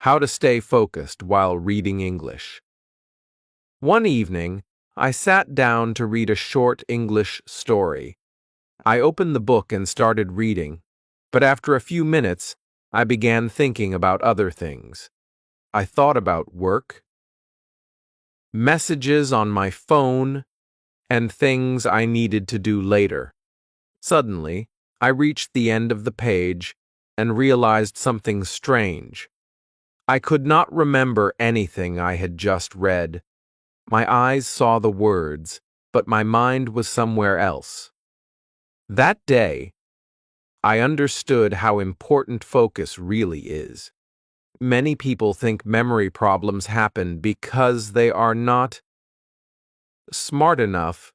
How to Stay Focused While Reading English. One evening, I sat down to read a short English story. I opened the book and started reading, but after a few minutes, I began thinking about other things. I thought about work, messages on my phone, and things I needed to do later. Suddenly, I reached the end of the page and realized something strange. I could not remember anything I had just read. My eyes saw the words, but my mind was somewhere else. That day, I understood how important focus really is. Many people think memory problems happen because they are not smart enough,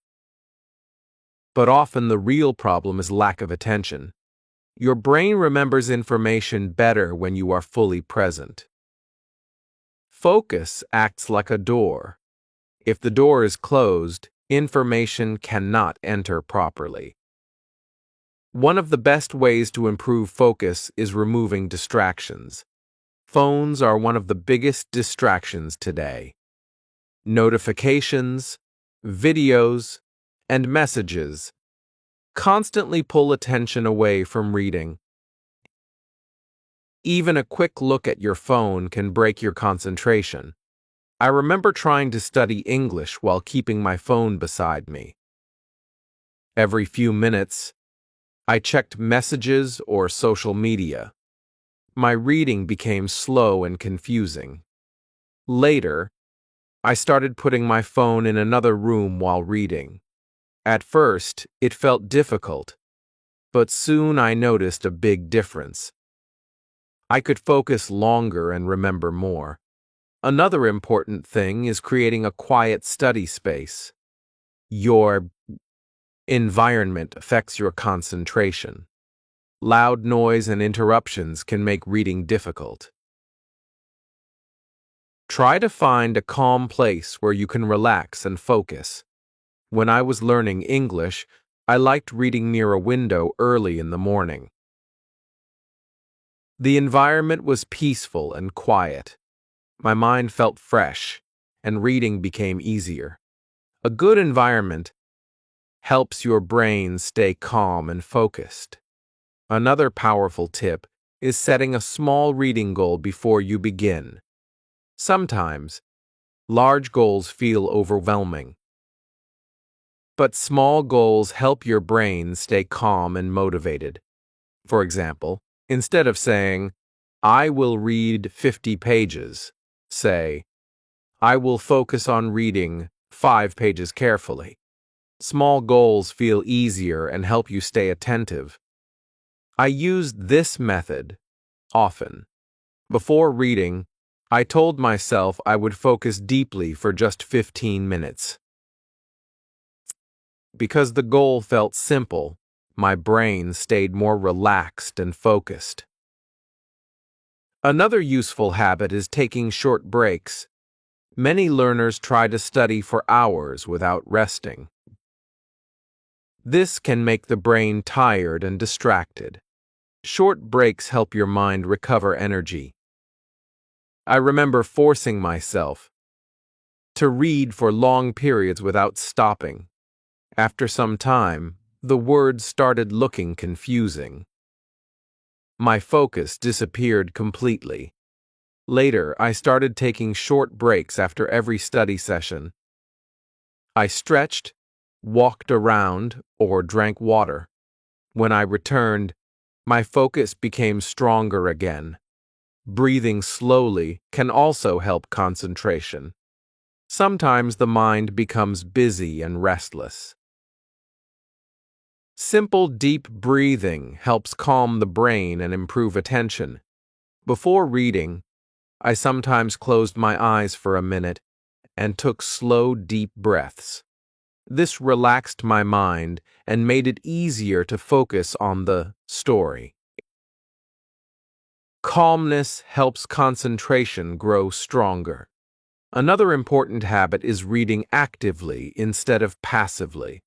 but often the real problem is lack of attention. Your brain remembers information better when you are fully present. Focus acts like a door. If the door is closed, information cannot enter properly. One of the best ways to improve focus is removing distractions. Phones are one of the biggest distractions today. Notifications, videos, and messages constantly pull attention away from reading. Even a quick look at your phone can break your concentration. I remember trying to study English while keeping my phone beside me. Every few minutes, I checked messages or social media. My reading became slow and confusing. Later, I started putting my phone in another room while reading. At first, it felt difficult, but soon I noticed a big difference. I could focus longer and remember more. Another important thing is creating a quiet study space. Your environment affects your concentration. Loud noise and interruptions can make reading difficult. Try to find a calm place where you can relax and focus. When I was learning English, I liked reading near a window early in the morning. The environment was peaceful and quiet. My mind felt fresh, and reading became easier. A good environment helps your brain stay calm and focused. Another powerful tip is setting a small reading goal before you begin. Sometimes, large goals feel overwhelming, but small goals help your brain stay calm and motivated. For example, instead of saying, "I will read 50 pages," say, "I will focus on reading 5 pages carefully." Small goals feel easier and help you stay attentive. I used this method often. Before reading, I told myself I would focus deeply for just 15 minutes. Because the goal felt simple, my brain stayed more relaxed and focused. Another useful habit is taking short breaks. Many learners try to study for hours without resting. This can make the brain tired and distracted. Short breaks help your mind recover energy. I remember forcing myself to read for long periods without stopping. After some time, the words started looking confusing. My focus disappeared completely. Later, I started taking short breaks after every study session. I stretched, walked around, or drank water. When I returned, my focus became stronger again. Breathing slowly can also help concentration. Sometimes the mind becomes busy and restless. Simple deep breathing helps calm the brain and improve attention. Before reading, I sometimes closed my eyes for a minute and took slow, deep breaths. This relaxed my mind and made it easier to focus on the story. Calmness helps concentration grow stronger. Another important habit is reading actively instead of passively.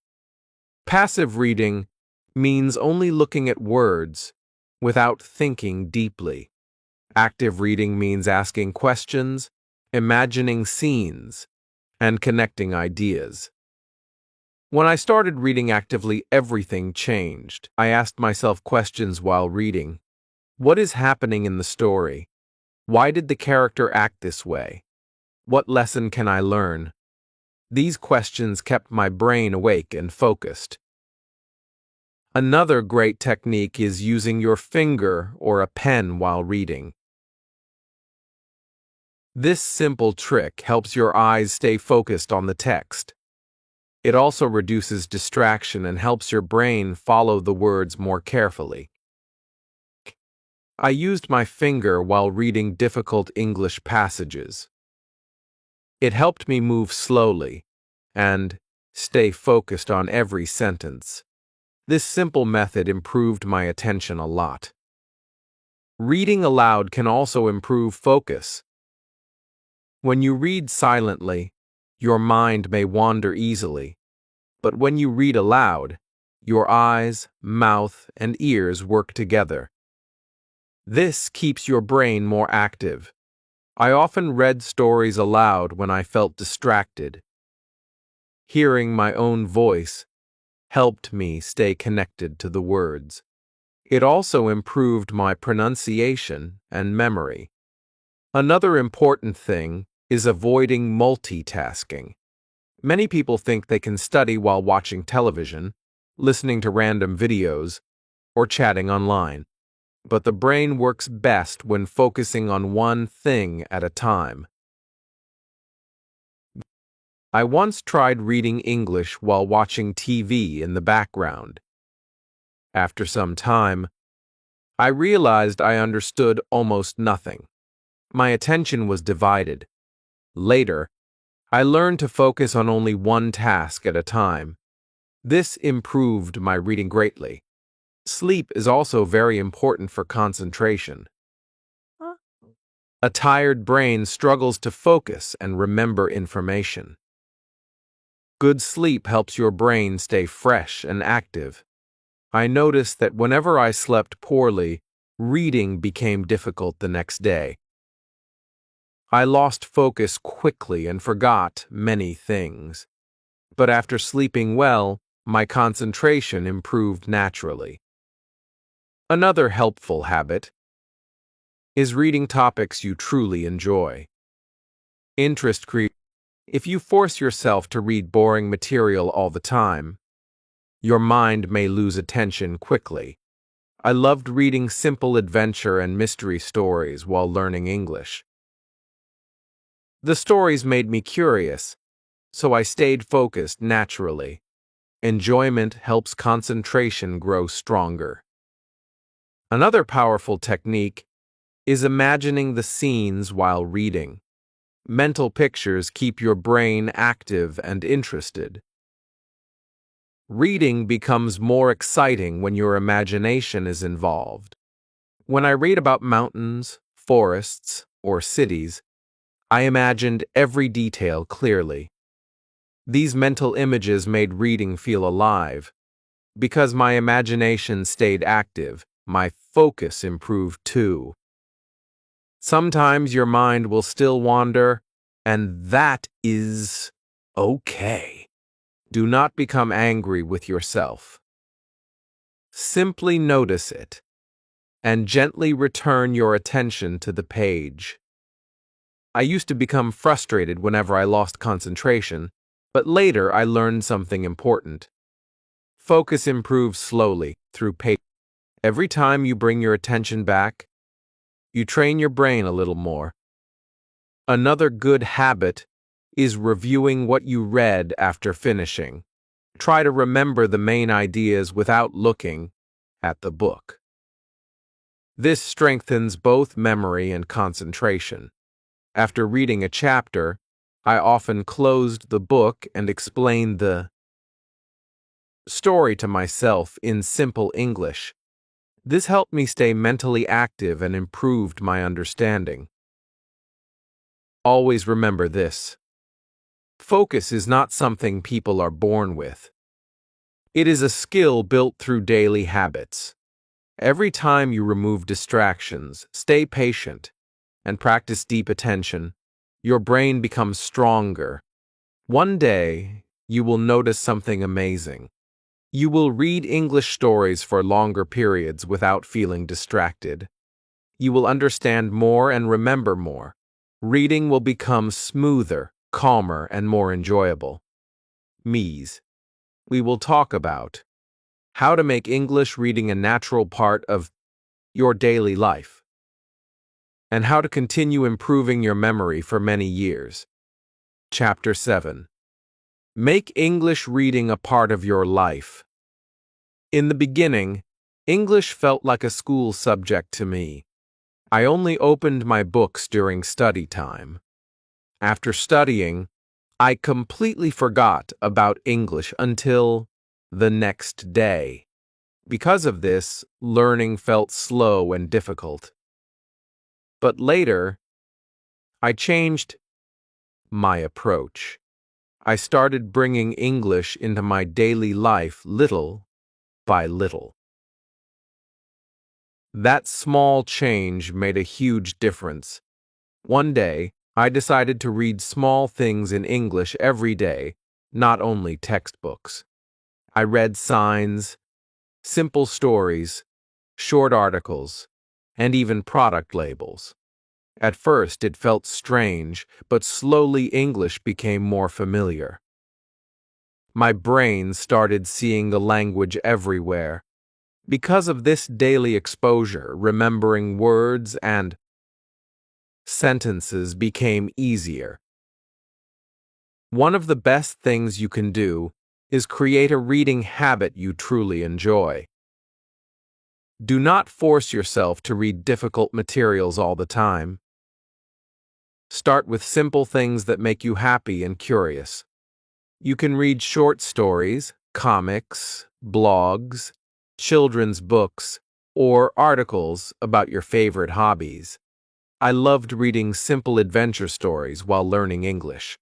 Passive reading means only looking at words without thinking deeply. Active reading means asking questions, imagining scenes, and connecting ideas. When I started reading actively, everything changed. I asked myself questions while reading. What is happening in the story? Why did the character act this way? What lesson can I learn? These questions kept my brain awake and focused. Another great technique is using your finger or a pen while reading. This simple trick helps your eyes stay focused on the text. It also reduces distraction and helps your brain follow the words more carefully. I used my finger while reading difficult English passages. It helped me move slowly and stay focused on every sentence. This simple method improved my attention a lot. Reading aloud can also improve focus. When you read silently, your mind may wander easily, but when you read aloud, your eyes, mouth, and ears work together. This keeps your brain more active. I often read stories aloud when I felt distracted. Hearing my own voice helped me stay connected to the words. It also improved my pronunciation and memory. Another important thing is avoiding multitasking. Many people think they can study while watching television, listening to random videos, or chatting online. But the brain works best when focusing on one thing at a time. I once tried reading English while watching TV in the background. After some time, I realized I understood almost nothing. My attention was divided. Later, I learned to focus on only one task at a time. This improved my reading greatly. Sleep is also very important for concentration. A tired brain struggles to focus and remember information. Good sleep helps your brain stay fresh and active. I noticed that whenever I slept poorly, reading became difficult the next day. I lost focus quickly and forgot many things. But after sleeping well, my concentration improved naturally. Another helpful habit is reading topics you truly enjoy. Interest creates. If you force yourself to read boring material all the time, your mind may lose attention quickly. I loved reading simple adventure and mystery stories while learning English. The stories made me curious, so I stayed focused naturally. Enjoyment helps concentration grow stronger. Another powerful technique is imagining the scenes while reading. Mental pictures keep your brain active and interested. Reading becomes more exciting when your imagination is involved. When I read about mountains, forests, or cities, I imagined every detail clearly. These mental images made reading feel alive. Because my imagination stayed active, my focus improved too. Sometimes your mind will still wander, and that is okay. Do not become angry with yourself. Simply notice it, and gently return your attention to the page. I used to become frustrated whenever I lost concentration, but later I learned something important. Focus improves slowly through patience. Every time you bring your attention back, you train your brain a little more. Another good habit is reviewing what you read after finishing. Try to remember the main ideas without looking at the book. This strengthens both memory and concentration. After reading a chapter, I often closed the book and explained the story to myself in simple English. This helped me stay mentally active and improved my understanding. Always remember this. Focus is not something people are born with. It is a skill built through daily habits. Every time you remove distractions, stay patient, and practice deep attention, your brain becomes stronger. One day, you will notice something amazing. You will read English stories for longer periods without feeling distracted. You will understand more and remember more. Reading will become smoother, calmer, and more enjoyable. Mies. We will talk about how to make English reading a natural part of your daily life, and how to continue improving your memory for many years. Chapter 7. Make English reading a part of your life. In the beginning, English felt like a school subject to me. I only opened my books during study time. After studying, I completely forgot about English until the next day. Because of this, learning felt slow and difficult. But later, I changed my approach. I started bringing English into my daily life little by little. That small change made a huge difference. One day, I decided to read small things in English every day, not only textbooks. I read signs, simple stories, short articles, and even product labels. At first, it felt strange, but slowly English became more familiar. My brain started seeing the language everywhere. Because of this daily exposure, remembering words and sentences became easier. One of the best things you can do is create a reading habit you truly enjoy. Do not force yourself to read difficult materials all the time. Start with simple things that make you happy and curious. You can read short stories, comics, blogs, children's books, or articles about your favorite hobbies. I loved reading simple adventure stories while learning English.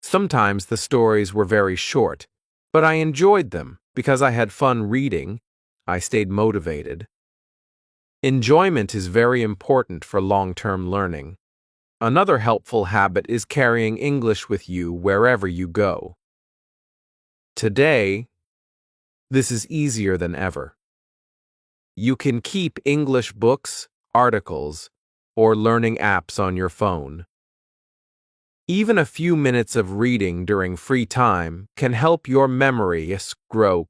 Sometimes the stories were very short, but I enjoyed them because I had fun reading. I stayed motivated. Enjoyment is very important for long-term learning. Another helpful habit is carrying English with you wherever you go. Today, this is easier than ever. You can keep English books, articles, or learning apps on your phone. Even a few minutes of reading during free time can help your memory grow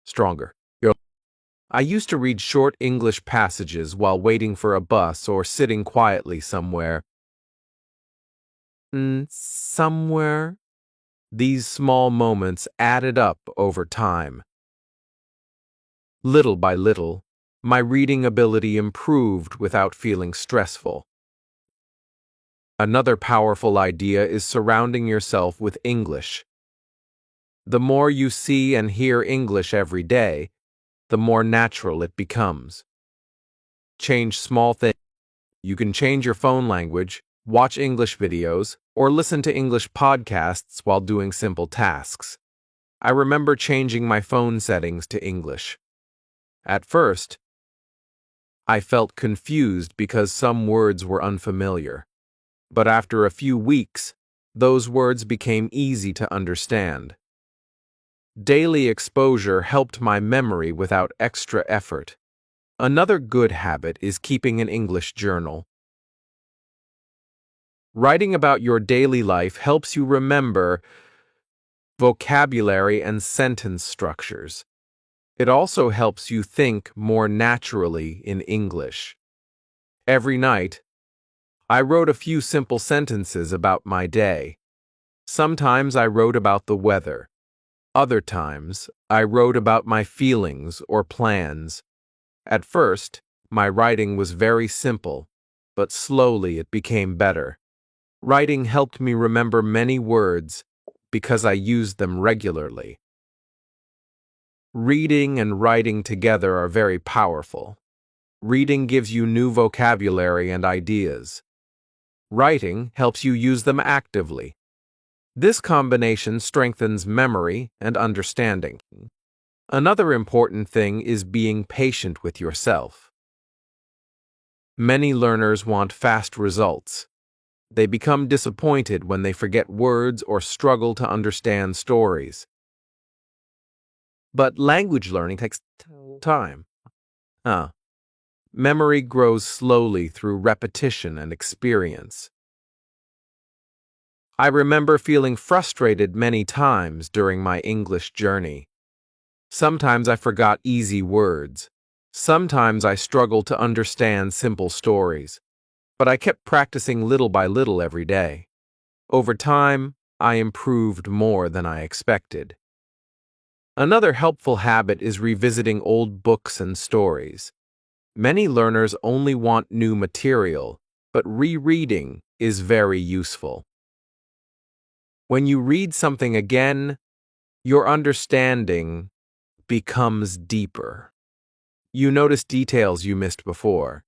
stronger. I used to read short English passages while waiting for a bus or sitting quietly somewhere. These small moments added up over time. Little by little, my reading ability improved without feeling stressful. Another powerful idea is surrounding yourself with English. The more you see and hear English every day, the more natural it becomes. Change small things. You can change your phone language, watch English videos, or listen to English podcasts while doing simple tasks. I remember changing my phone settings to English. At first, I felt confused because some words were unfamiliar. But after a few weeks, those words became easy to understand. Daily exposure helped my memory without extra effort. Another good habit is keeping an English journal. Writing about your daily life helps you remember vocabulary and sentence structures. It also helps you think more naturally in English. Every night, I wrote a few simple sentences about my day. Sometimes I wrote about the weather. Other times, I wrote about my feelings or plans. At first, my writing was very simple, but slowly it became better. Writing helped me remember many words because I used them regularly. Reading and writing together are very powerful. Reading gives you new vocabulary and ideas. Writing helps you use them actively. This combination strengthens memory and understanding. Another important thing is being patient with yourself. Many learners want fast results. They become disappointed when they forget words or struggle to understand stories. But language learning takes time. Memory grows slowly through repetition and experience. I remember feeling frustrated many times during my English journey. Sometimes I forgot easy words. Sometimes I struggled to understand simple stories. But I kept practicing little by little every day. Over time, I improved more than I expected. Another helpful habit is revisiting old books and stories. Many learners only want new material, but rereading is very useful. When you read something again, your understanding becomes deeper. You notice details you missed before.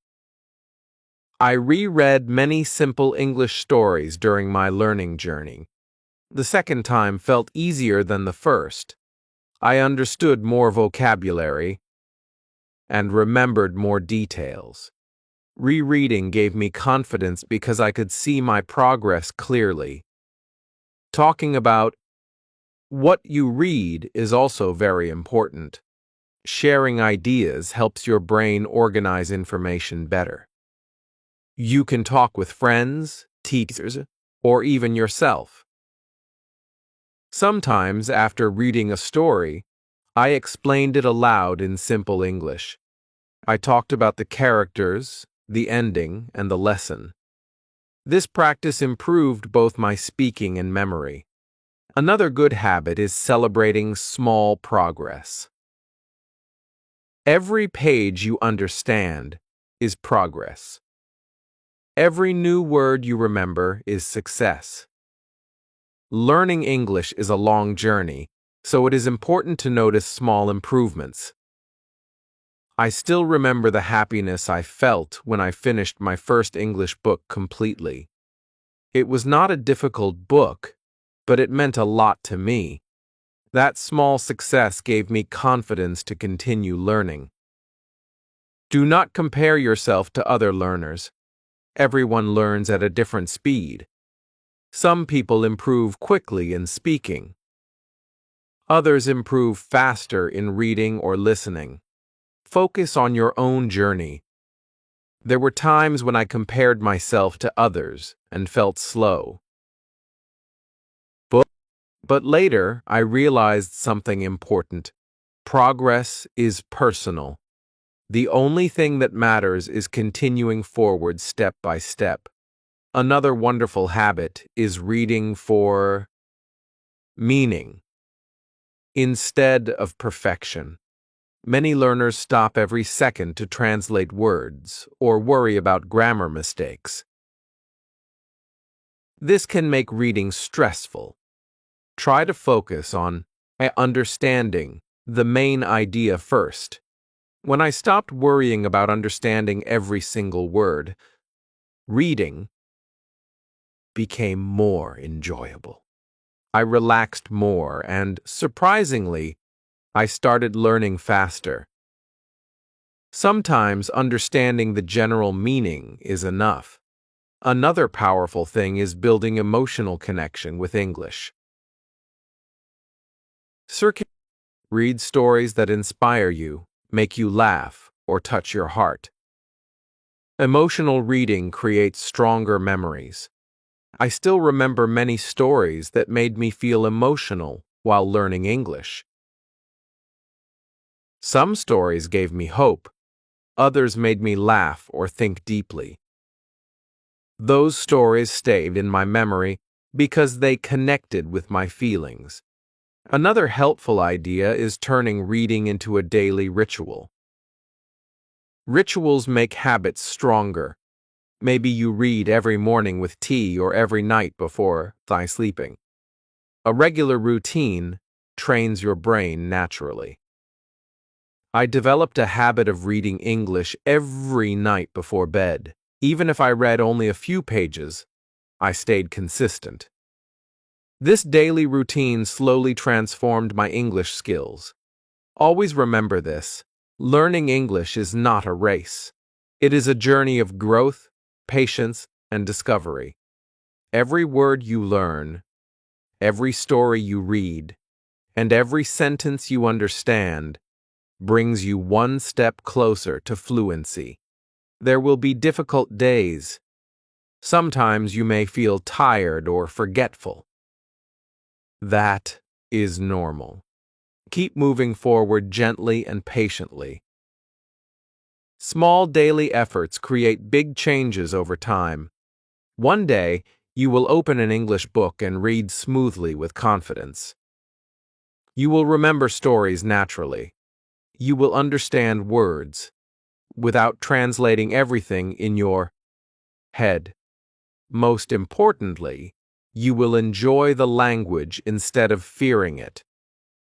I reread many simple English stories during my learning journey. The second time felt easier than the first. I understood more vocabulary, and remembered more details. Rereading gave me confidence because I could see my progress clearly. Talking about what you read is also very important. Sharing ideas helps your brain organize information better. You can talk with friends, teachers, or even yourself. Sometimes, after reading a story, I explained it aloud in simple English. I talked about the characters, the ending, and the lesson. This practice improved both my speaking and memory. Another good habit is celebrating small progress. Every page you understand is progress. Every new word you remember is success. Learning English is a long journey, so it is important to notice small improvements. I still remember the happiness I felt when I finished my first English book completely. It was not a difficult book, but it meant a lot to me. That small success gave me confidence to continue learning. Do not compare yourself to other learners. Everyone learns at a different speed. Some people improve quickly in speaking. Others improve faster in reading or listening. Focus on your own journey. There were times when I compared myself to others and felt slow. But later, I realized something important. Progress is personal. The only thing that matters is continuing forward step by step. Another wonderful habit is reading for meaning instead of perfection. Many learners stop every second to translate words or worry about grammar mistakes. This can make reading stressful. Try to focus on understanding the main idea first. When I stopped worrying about understanding every single word, reading became more enjoyable. I relaxed more and, surprisingly, I started learning faster. Sometimes understanding the general meaning is enough. Another powerful thing is building emotional connection with English. Read stories that inspire you, make you laugh, or touch your heart. Emotional reading creates stronger memories. I still remember many stories that made me feel emotional while learning English. Some stories gave me hope. Others made me laugh or think deeply. Those stories stayed in my memory because they connected with my feelings. Another helpful idea is turning reading into a daily ritual. Rituals make habits stronger. Maybe you read every morning with tea or every night before sleeping. A regular routine trains your brain naturally. I developed a habit of reading English every night before bed. Even if I read only a few pages, I stayed consistent. This daily routine slowly transformed my English skills. Always remember this: learning English is not a race. It is a journey of growth, patience, and discovery. Every word you learn, every story you read, and every sentence you understand brings you one step closer to fluency. There will be difficult days. Sometimes you may feel tired or forgetful. That is normal. Keep moving forward gently and patiently. Small daily efforts create big changes over time. One day, you will open an English book and read smoothly with confidence. You will remember stories naturally. You will understand words without translating everything in your head. Most importantly, you will enjoy the language instead of fearing it.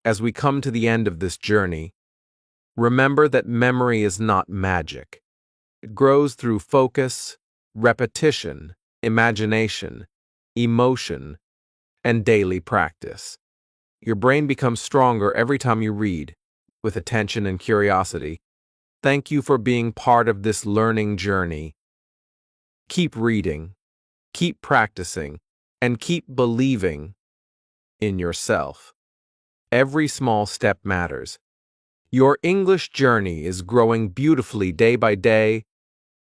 As we come to the end of this journey, remember that memory is not magic. It grows through focus, repetition, imagination, emotion, and daily practice. Your brain becomes stronger every time you read, with attention and curiosity. Thank you for being part of this learning journey. Keep reading, keep practicing, and keep believing in yourself. Every small step matters. Your English journey is growing beautifully day by day,